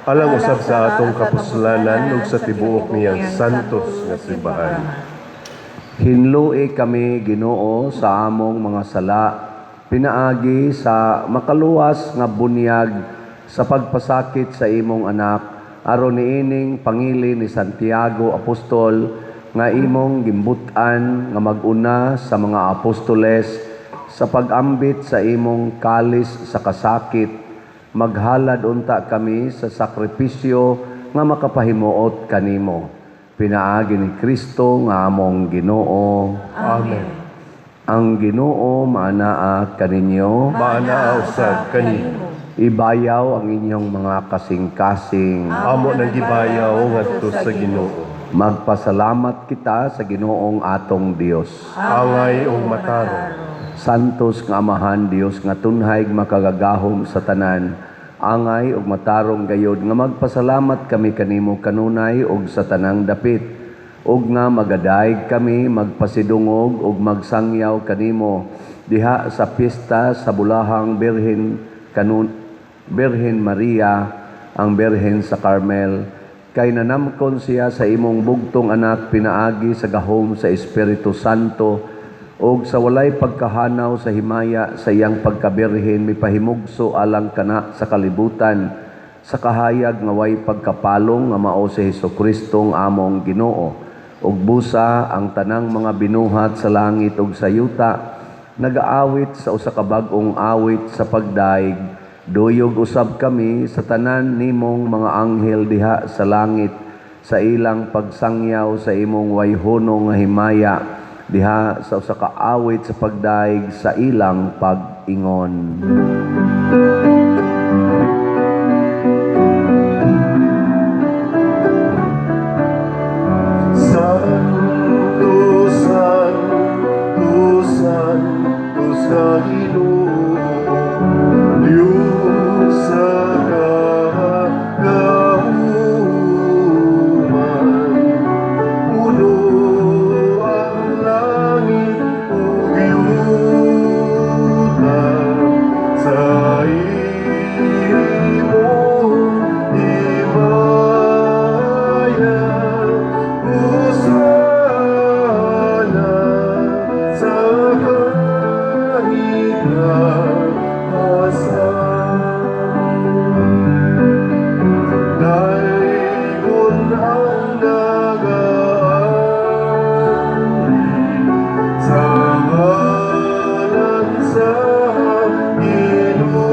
alang usab sa atong kapuslanan ug sa tibuok niyang santos nga simbahan. Hinlui kami Ginoo sa among mga sala, pinaagi sa makaluwas nga bunyag sa pagpasakit sa imong anak, aron niining pangili ni Santiago Apostol nga imong gimbutan nga mag-una sa mga apostoles sa pag-ambit sa imong kalis sa kasakit, maghalad unta kami sa sakripisyo nga makapahimuot kanimo. Pinaagi ni Kristo nga among Ginoo. Amen. Ang Ginoo maanaa kaninyo, Maanaa usab kanimo. ibayaw ang inyong mga kasing-kasing. Amo nang gibayaw ngadto sa Ginoo. Magpasalamat kita sa Ginoong atong Dios. Angay ug matarong. Santos nga Amahan Dios nga tunhay makagagahom sa tanan, angay ug matarong gayod nga magpasalamat kami kanimo kanunay ug sa tanang dapit, ug nga magadaig kami magpasidungog ug magsangyaw kanimo diha sa piyesta sa bulahang Birhen Maria, ang Birhen sa Carmel, kay nanamkon siya sa imong bugtong anak pinaagi sa gahom sa Espiritu Santo, ug sa walay pagkahanaw sa himaya sa iyang pagkabirhen mipahimugso alang kana sa kalibutan, sa kahayag nga way pagkapalong nga mao si Hesukristo nga among Ginoo, ug busa ang tanang mga binuhat sa langit ug sa yuta, nagaawit sa usa ka bag-ong awit sa pagdaig, duyog usab kami sa tanan nimong mga anghel diha sa langit, sa ilang pagsangyaw sa imong wayhunong nga himaya, diha sa usa ka awit sa pagdaig sa ilang pag-ingon. Santo, Santo, Santo sa Ginoo, Diyos sa kagauman. Puno ang langit ug yuta sa imong himaya. Hosana sa kahinahasan. Daigon ang nagaari sa ngalan sa Ginoo.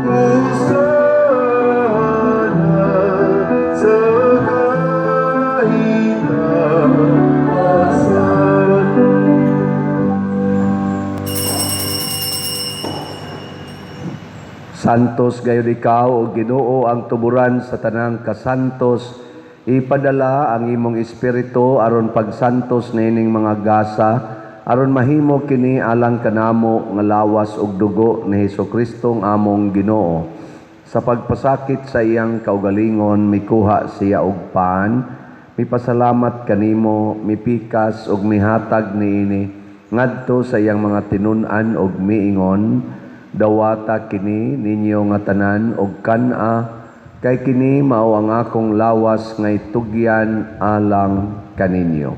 Hosana sa kahinahasan. Santos gayud ikaw o Ginoo ang tuburan sa tanang kasantos, ipadala ang imong espiritu aron pagsantos nining mga gasa, aron mahimo kini alang kanamo nga lawas ug dugo ni Hesukristo ang among Ginoo. Sa pagpasakit sa iyang kaugalingon mikuha siya og paan, mipasalamat kanimo, mipikas ug mihatag niini ngadto sa iyang mga tinun-an ug miingon, dawata kini ninyo nga tanan og kana, kay kini mao ang akong lawas nga itugyan alang kaninyo.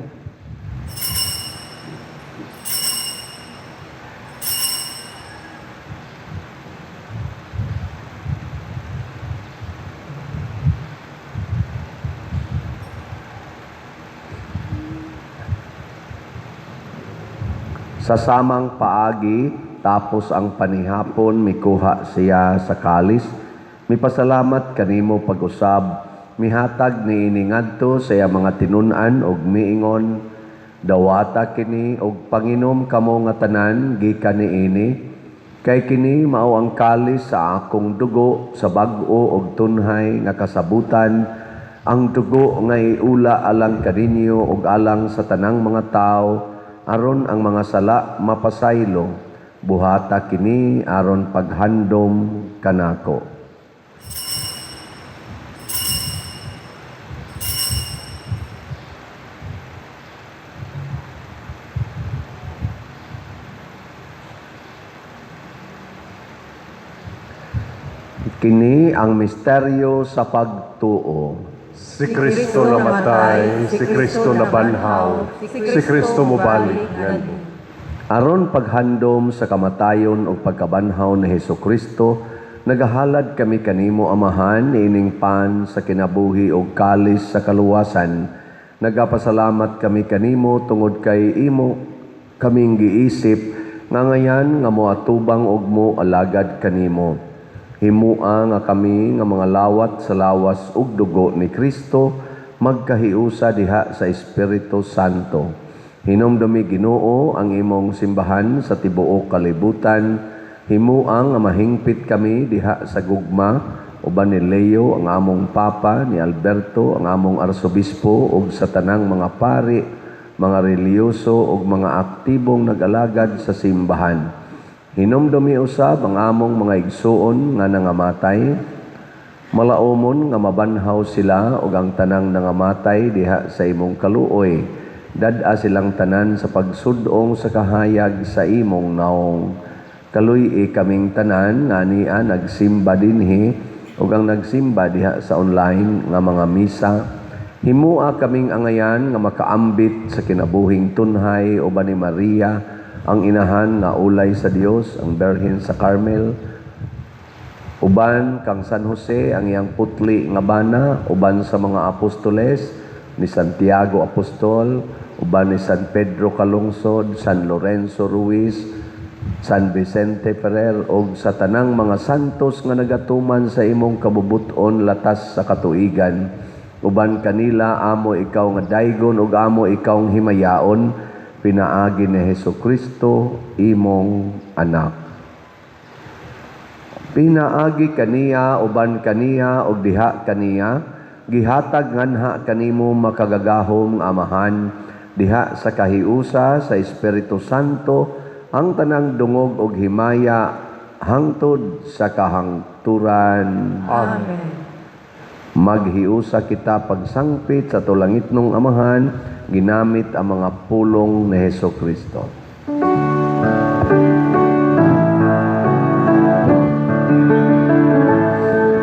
Sa samang paagi, tapos ang panihapon, mikuha siya sa kalis. Mipasalamat kanimo pag-usab, mihatag ni iningadto sa iya mga tinun-an og miingon, dawata kini og panginom kamo nga tanan gikan niini, kay kini mao ang kalis sa akong dugo sa bag-o og tunhay nga kasabutan, ang dugo nga iula alang kaninyo og alang sa tanang mga tao, aron ang mga sala mapasaylo, buhata kini aron paghandom kanako. Kini ang misteryo sa pagtuo. Si Kristo namatay, si Kristo nabanhaw, si Kristo mobalik ngadto. Aron paghandom sa kamatayon o pagkabanhaw ni Hesukristo, nagahalad kami kanimo amahan ining pan sa kinabuhi o kalis sa kaluwasan. Nagapasalamat kami kanimo tungod kay imo kaming giisip nga ngayan nga moatubang og mo alagad kanimo. Himua nga kami nga mga lawat sa lawas ug dugo ni Kristo magkahiusa diha sa Espiritu Santo. Hinumdumi Ginoo ang imong simbahan sa tibuok kalibutan. Himua nga mahingpit kami diha sa gugma uban ni Leo ang among Papa, ni Alberto ang among Arsobispo ug sa tanang mga pari, mga reliyoso ug mga aktibong nag-alagad sa simbahan. Hinumdumi usab ang among mga igsuon nga nangamatay, malaumon nga mabanhaw sila ug ang tanang nangamatay diha sa imong kaluoy. Dad-a silang tanan sa pagsudong sa kahayag sa imong naong. Kaluy kaming tanan nga niya nagsimba dinhi ug ang nagsimba diha sa online nga mga misa. Himua kaming angayan nga makaambit sa kinabuhing tunhay uban ni Maria, ang inahan nga ulay sa Dios, ang Berhen sa Carmel, Uban kang San Jose ang iyang putli nga bana, uban sa mga apostoles ni Santiago Apostol, uban ni San Pedro Calungsod, San Lorenzo Ruiz, San Vicente Ferrer og sa tanang mga santos nga nagatuman sa imong kabubuton latas sa katuigan. Uban kanila amo ikaw nga daygon ug amo ikaw nga himayaon, pinaagi ni Hesukristo imong anak. Pinaagi kaniya uban kaniya ug diha kaniya, gihatag nganha kanimo makagagahom nga amahan, diha sa kahiusa sa Espiritu Santo ang tanang dungog ug himaya hangtod sa kahangturan. Amen. Maghiusa kita pagsangpit sa tulangitnong amahan, ginamit ang mga pulong ni Hesukristo.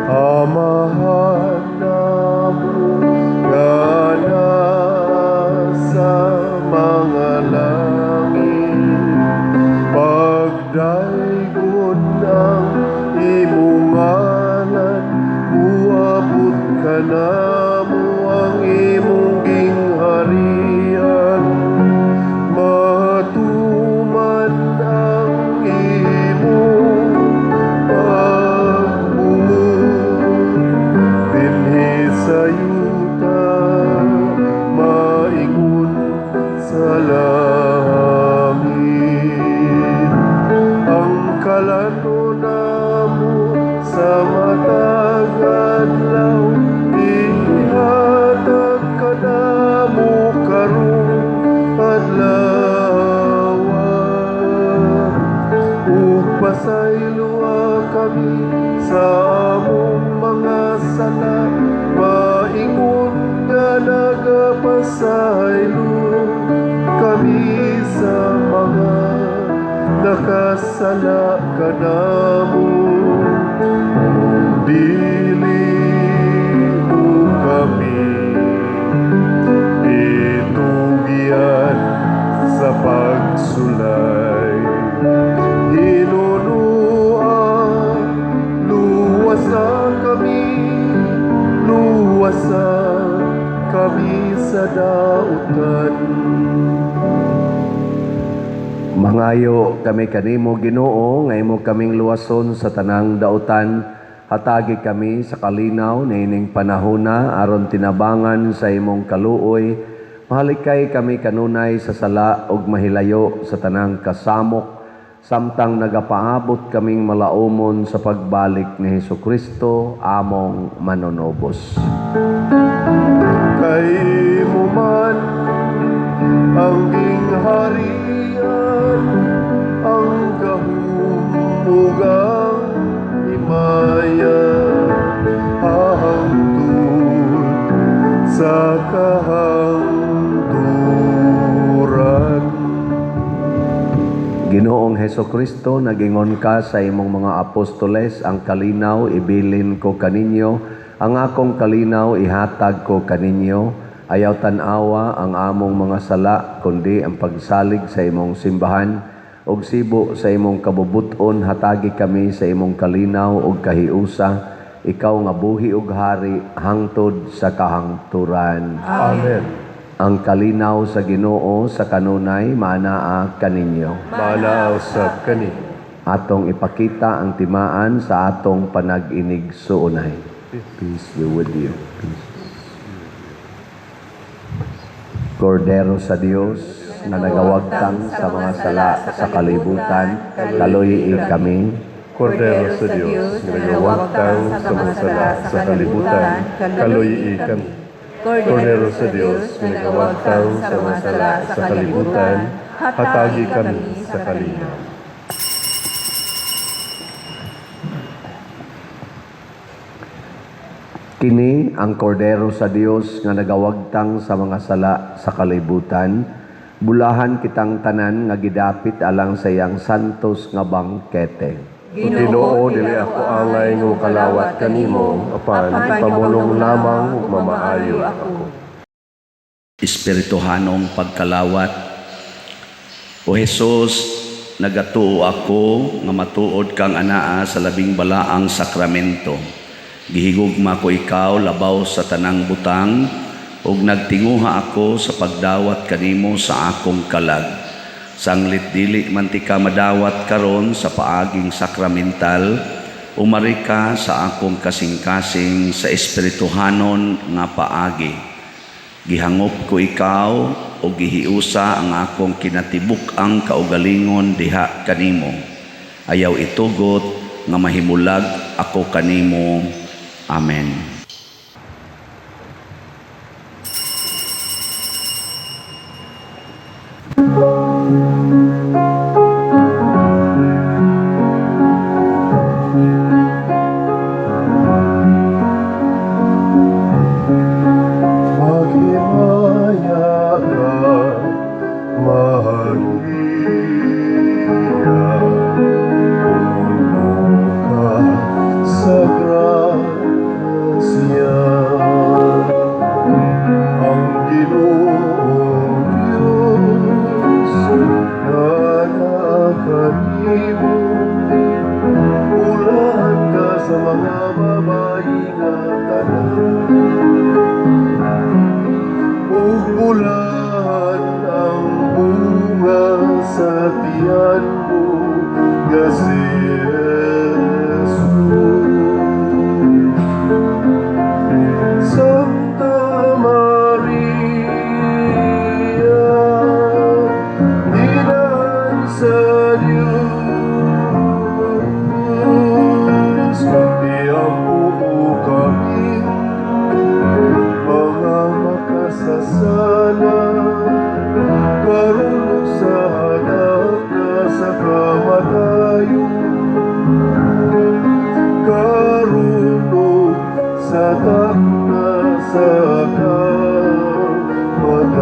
Amahan namo nga nasa mga langit, pagdaygod ang imong ngalan, muabot ka namo ang imong gingharian, matuman ang imong dinhi sa yuta, maingon sa langit. Ang kalano namo sa matag adlaw, ihatag ka namo karong adlaw. Ug pasayloa kami sa among mga sala, maingon nga nagapasaylo kami sa mga nakasala kanamo. Dili mo kami itugyan sa pagsulay, hinunuan luwasa kami sa dautan. Mangayo kami kanimo Ginoo nga imo kaming luwason sa tanang dautan, hatagi kami sa kalinaw niining panahona aron tinabangan sa imong kaluoy, mahalikay kami kanunay sa sala ug mahilayo sa tanang kasamok, samtang nagapaabot kaming malaumon sa pagbalik ni Hesukristo among manonobos. Kay mo man ang gingharian, ang kahumugang himaya, hangtod sa kahangturan. Ginoong Hesukristo, nagingon ka sa imong mga apostoles, ang kalinaw ibilin ko kaninyo, ang akong kalinaw ihatag ko kaninyo, ayaw tanawa ang among mga sala, kundi ang pagsalig sa imong simbahan, ug sibo sa imong kabubuton hatagi kami sa imong kalinaw ug kahiusa, ikaw nga buhi ug hari hangtod sa kahangturan. Amen. Ang kalinaw sa Ginoo sa kanunay maanaa kaninyo. Manaaw sa kani. Atong ipakita ang timaan sa atong panag-inig suunay. Peace be with you. Peace. Kordero sa Dios na nagawagtang sa mga sala sa kalibutan, kaluyi kami. Kordero sa Dios, nagawagtang sa mga sala sa kalibutan, kaluyi kami. Kordero sa Diyos, nagawagtang sa mga sala sa kalibutan, hatagi kami sa kalinaw. Kini ang kordero sa Dios nga nagawagtang sa mga sala sa kalibutan, bulahan kitang tanan nga gidapit alang sa iyang santos nga bangkete. Ginoo, dili ako angay ngo kalawat kanimo, apan ipamulong lamang ug mamaayo ako. Espirituhanong pagkalawat. O Jesus, nagatuo ako nga matuod kang anaa sa labing balaang sakramento. Gihigugma ko ikaw labaw sa tanang butang, ug nagtinguha ako sa pagdawat kanimo sa akong kalag. Sanglit dili man ti ka madawat karon sa paaging sakramental, umari ka sa akong kasing-kasing sa espirituhanon nga paagi. Gihangop ko ikaw o gihiusa ang akong kinatibuk-ang kaugalingon diha kanimo. Ayaw itugot nga mahimulag ako kanimo. Amen. Maghimaya ka, Maria, puno ka sa grasya. Ang Ginoong Diyos na nakakanimo, ulaan ka sa mga babae nga tanan. Ulan ang bunga sa tiyan mo, nga si Jesus. Santa Maria, Inahan sa Diyos, iampo kami mga makasasala, karunong sa hanap na sa kamatayon, karunong sa takna sa kamatayon.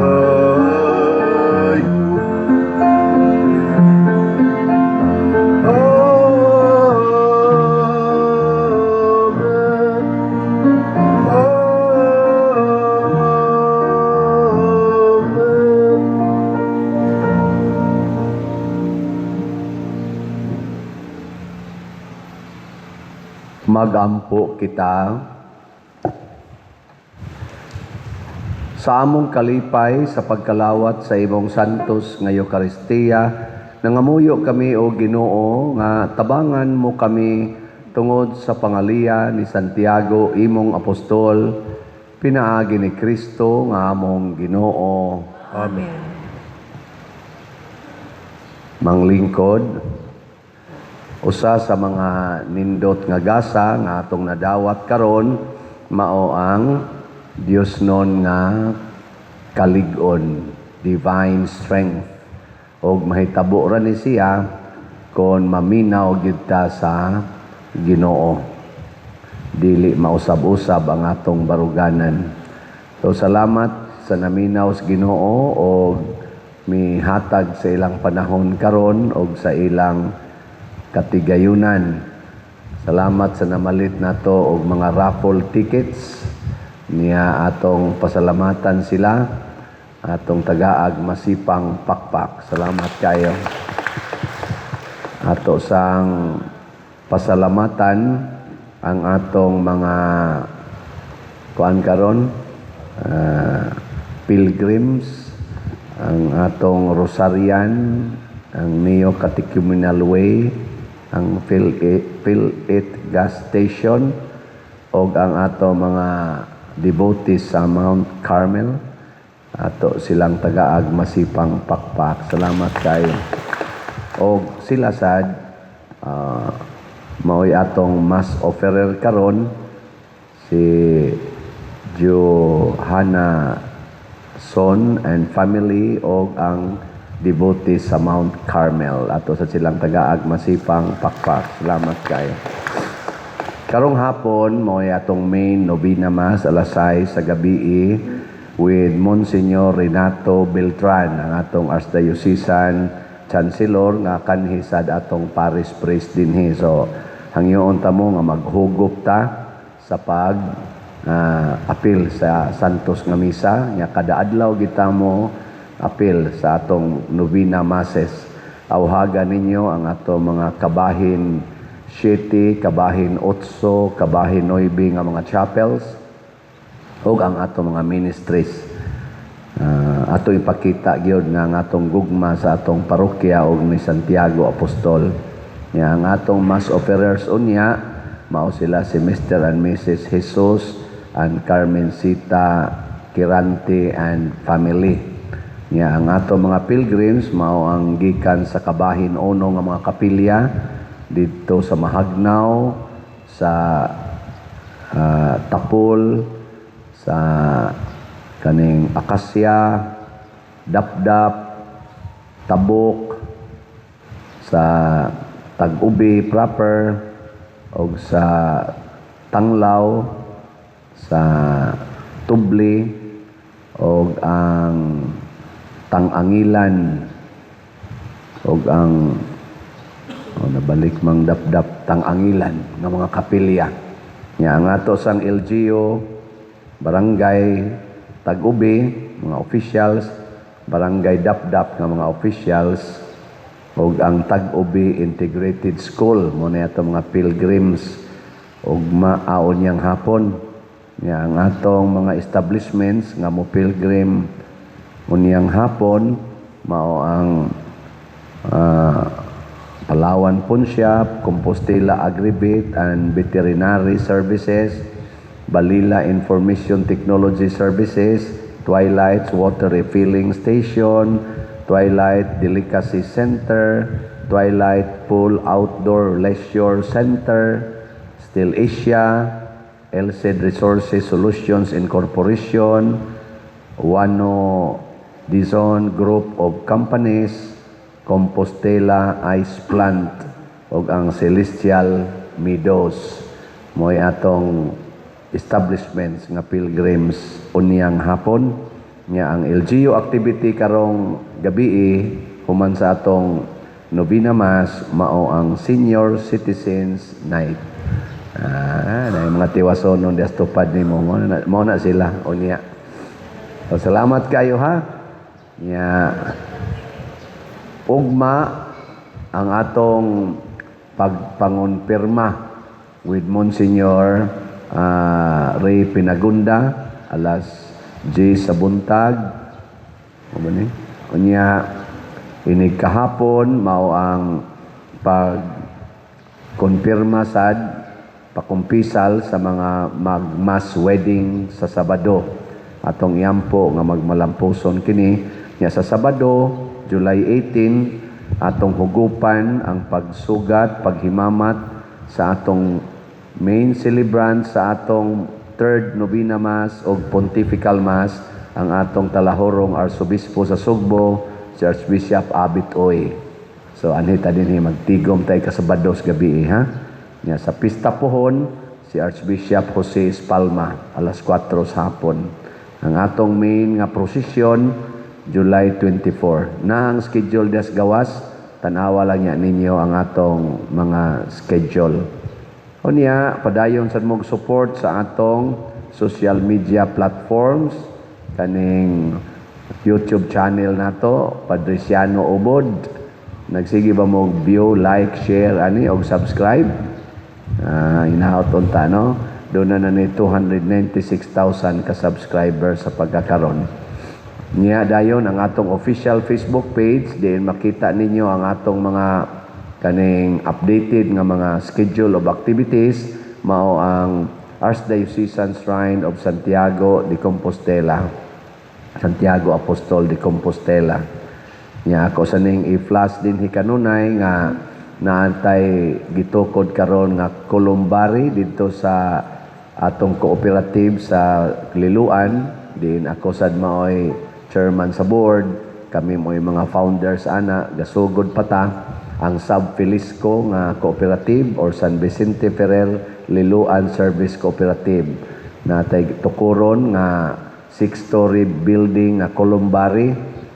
Magampo kita sa among kalipay sa pagkalawat sa imong santos nga Eucharistia. Nangamuyo kami o Ginoo nga tabangan mo kami tungod sa pangaliya ni Santiago imong apostol, pinaagi ni Kristo nga among Ginoo. Amen. Manglingkod, usa sa mga nindot nga gasa nga atong nadawat karon mao ang Dios non nga kalig-on, divine strength. Og mahitabo ra ni siya kon maminaw gyud ta sa Ginoo. Dili mausab-usab ang atong baruganan. So salamat sa naminaw sa Ginoo og mihatag sa ilang panahon karon og sa ilang katigayunan. Salamat sa namalit nato og mga raffle tickets niya atong pasalamatan sila, atong tagaag masipang pakpak. Salamat kayo. Ato sang pasalamatan ang atong mga kuan karon, pilgrims, ang atong Rosarian, ang Neo Catechumenal Way, ang Phil-It Gas Station, o ang ato mga devotees sa Mount Carmel. Ato silang tagaag masipang pakpak. Salamat kayo. O sila sad, mao'y atong mass offerer karon, si Johanna Son and family o ang devotees sa Mount Carmel. Ato sa silang tagaag masipang pakpak. Salamat kayo. Karong hapon, mo'y atong main Novena Mass, alas 6 sa gabi with Monsignor Renato Beltran, ang atong Archdiocesan Chancellor nga kanhi sad atong parish priest dinhi. So, hangyoon ta mo nga maghugop ta sa pag apil sa Santos nga Misa. Nya kada adlaw kita mo apil sa atong Novena Masses. Awhagan ninyo ang ato mga kabahin 7, kabahin 8, kabahin 9 nga mga chapels ug ang ato mga ministries. Ato ipakita gyud nga ang atong gugma sa atong parokya ug ni Santiago Apostol. Nga ang atong mass offerers unya mao sila si Mr. and Mrs. Jesus and Carmencita Kirante and family. Nga ang ato mga pilgrims mao ang gikan sa kabahin 1 nga mga kapilya dito sa Mahagnaw, sa Tapol, sa kaning Akasya, Dapdap, Tabok, sa Tag-Ubi proper o sa Tanglaw, sa Tubli o ang Tangangilan o ang nabalik mang Dapdap, Tangangilan ng mga kapilya. Nga ang ato sang LGU, barangay Tag-Ubi, mga officials, barangay Dapdap nga mga officials, o ang Tag-Ubi Integrated School, muna ato mga pilgrims, o maaon niyang hapon. Nga ang atong mga establishments nga mo pilgrim unyang hapon, mao ang Palawan Pawn Shop, Compostela Agribit and Veterinary Services, Balila Information Technology Services, Twilight's Water Refilling Station, Twilight Delicacy Center, Twilight Pool Outdoor Leisure Center, Still Asia, LCD Resources Solutions Incorporation, Wano Dizon Group of Companies, Compostela Ice Plant, ug ang Celestial Meadows. Mo'y atong establishments nga pilgrims unyang hapon. Nga ang LGU activity karong gabi human sa atong Novena Mass mao ang Senior Citizens Night. Na mga tiwason di astupad ni mo na sila unya. So, salamat kayo ha. Nya ugma ang atong pagpangonpirma with Monsignor Ray Pinagunda alas G sa buntag. Unya inig kahapon mao ang pagkonpirma sad pakumpisal sa mga mag-mass wedding sa Sabado. Atong iyampo nga magmalampuson kini nya sa Sabado, July 18, atong hugupan ang pagsugat, paghimamat sa atong main celebrant sa atong Third Novena Mass o Pontifical Mass, ang atong talahorong Arsobispo sa Sugbo, si Archbishop Abit Oy. So, anita din magtigom tayo kasabados gabi ha? Nya sa pista pohon, si Archbishop Jose Espalma, alas 4 sa hapon. Ang atong main nga prosesyon, July 24. Na ang schedule des gawas, tanawa lang niya ninyo ang atong mga schedule. O niya, padayon sa mong support sa atong social media platforms, kaning YouTube channel nato, Padriciano Ubod. Nagsige ba mo view, like, share, o subscribe? Inaot unta, no? Doon na ni 296,000 ka-subscribers sa pagkakaroon. Niya dayon ang atong official Facebook page, diin makita ninyo ang atong mga kaning updated nga mga schedule of activities, mao ang Archdiocesan Shrine of Santiago de Compostela, Santiago Apostol de Compostela. Niya ako sa ning i-flash din hikanunay nga naantay gitukod karon nga Columbari dito sa atong cooperative sa Liluan. Din ako sad maoy chairman sa board, kami mo'y mga founders ana, gasugod pa ta ang Sub Filisco nga cooperative or San Vicente Ferrer Liluan Service Cooperative. Natay tukuron nga 6-story building nga Columbari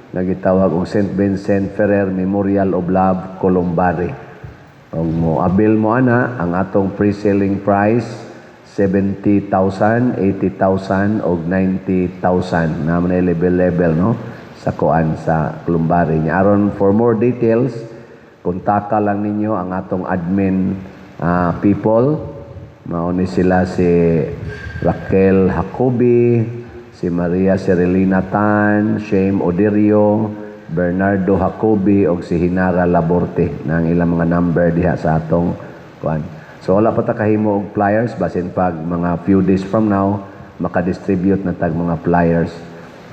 nga gitawag og St. Vincent Ferrer Memorial of Love Columbari. Ug mo abil mo ana ang atong pre-selling price 70,000, 80,000 o 90,000 na level no sa kuan sa Columbari. Aron for more details Kontaka lang ninyo ang atong admin people. Mauni sila si Raquel Jacobi, si Maria Cirilina Tan, Shame Odirio, Bernardo Jacobi, o si Hinara Laborte na ang ilang mga number diha sa atong kuan. So wala pa ta kahimo og flyers, basin pag mga few days from now makadistribute na tag mga flyers.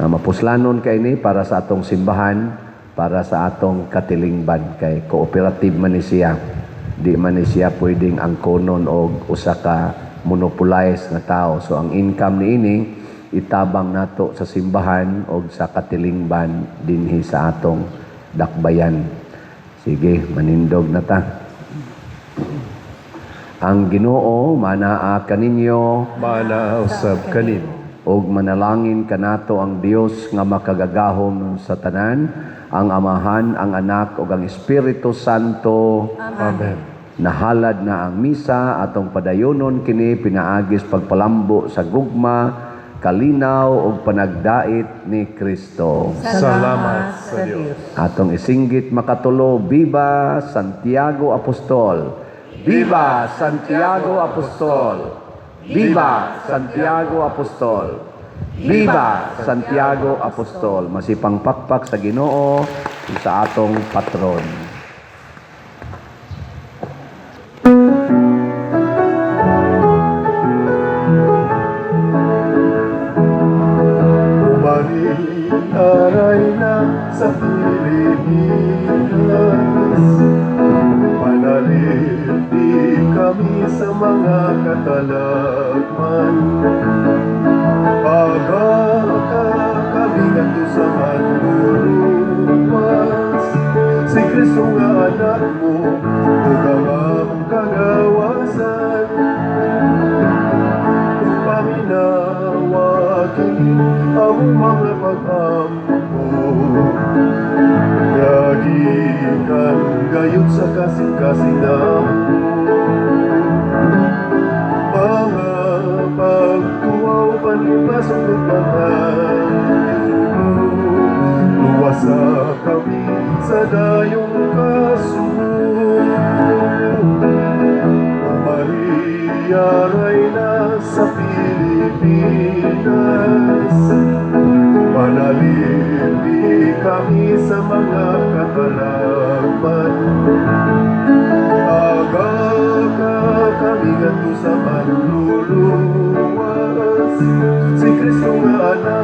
Mapuslanon kay ni para sa atong simbahan, para sa atong katilingban, kay cooperative man ni siya. Di man ni siya pwedeng angkonon og usa ka monopolize na tao. So ang income niini itabang nato sa simbahan o sa katilingban dinhi sa atong dakbayan. Sige, manindog na ta. Ang Ginoo manaa kaninyo Mana usab kanin. ug manalangin kanato ang Dios nga makagagahom sa tanan, ang Amahan, ang Anak ug ang Espiritu Santo. Amen. Nahalad na ang misa, atong padayonon kini pinaagis pagpalambo sa gugma, kalinaw ug panagdait ni Kristo. Salamat sa Dios. Atong isinggit makatulo, Viva Santiago Apostol! Viva Santiago Apostol! Viva Santiago Apostol! Viva Santiago Apostol! Masipang pakpak sa Ginoo sa atong patron. Aray na sa Pilipinas, panaliti kami sa mga katalagman. Kami ganto sa manlulumas, si Kristo nga anak mo, ug ang among kagawasan. Paminawakin ang mga pag-ampo, yagikan gayud sa kasing-kasing mga pagtuwaw panipasok ng luwasa kami sa dayong kasuhon. Mariaray na sa Pilipinas, panalili kami sa mga katalagman. Kami ganto sa manluluwas, si Kristo nga anak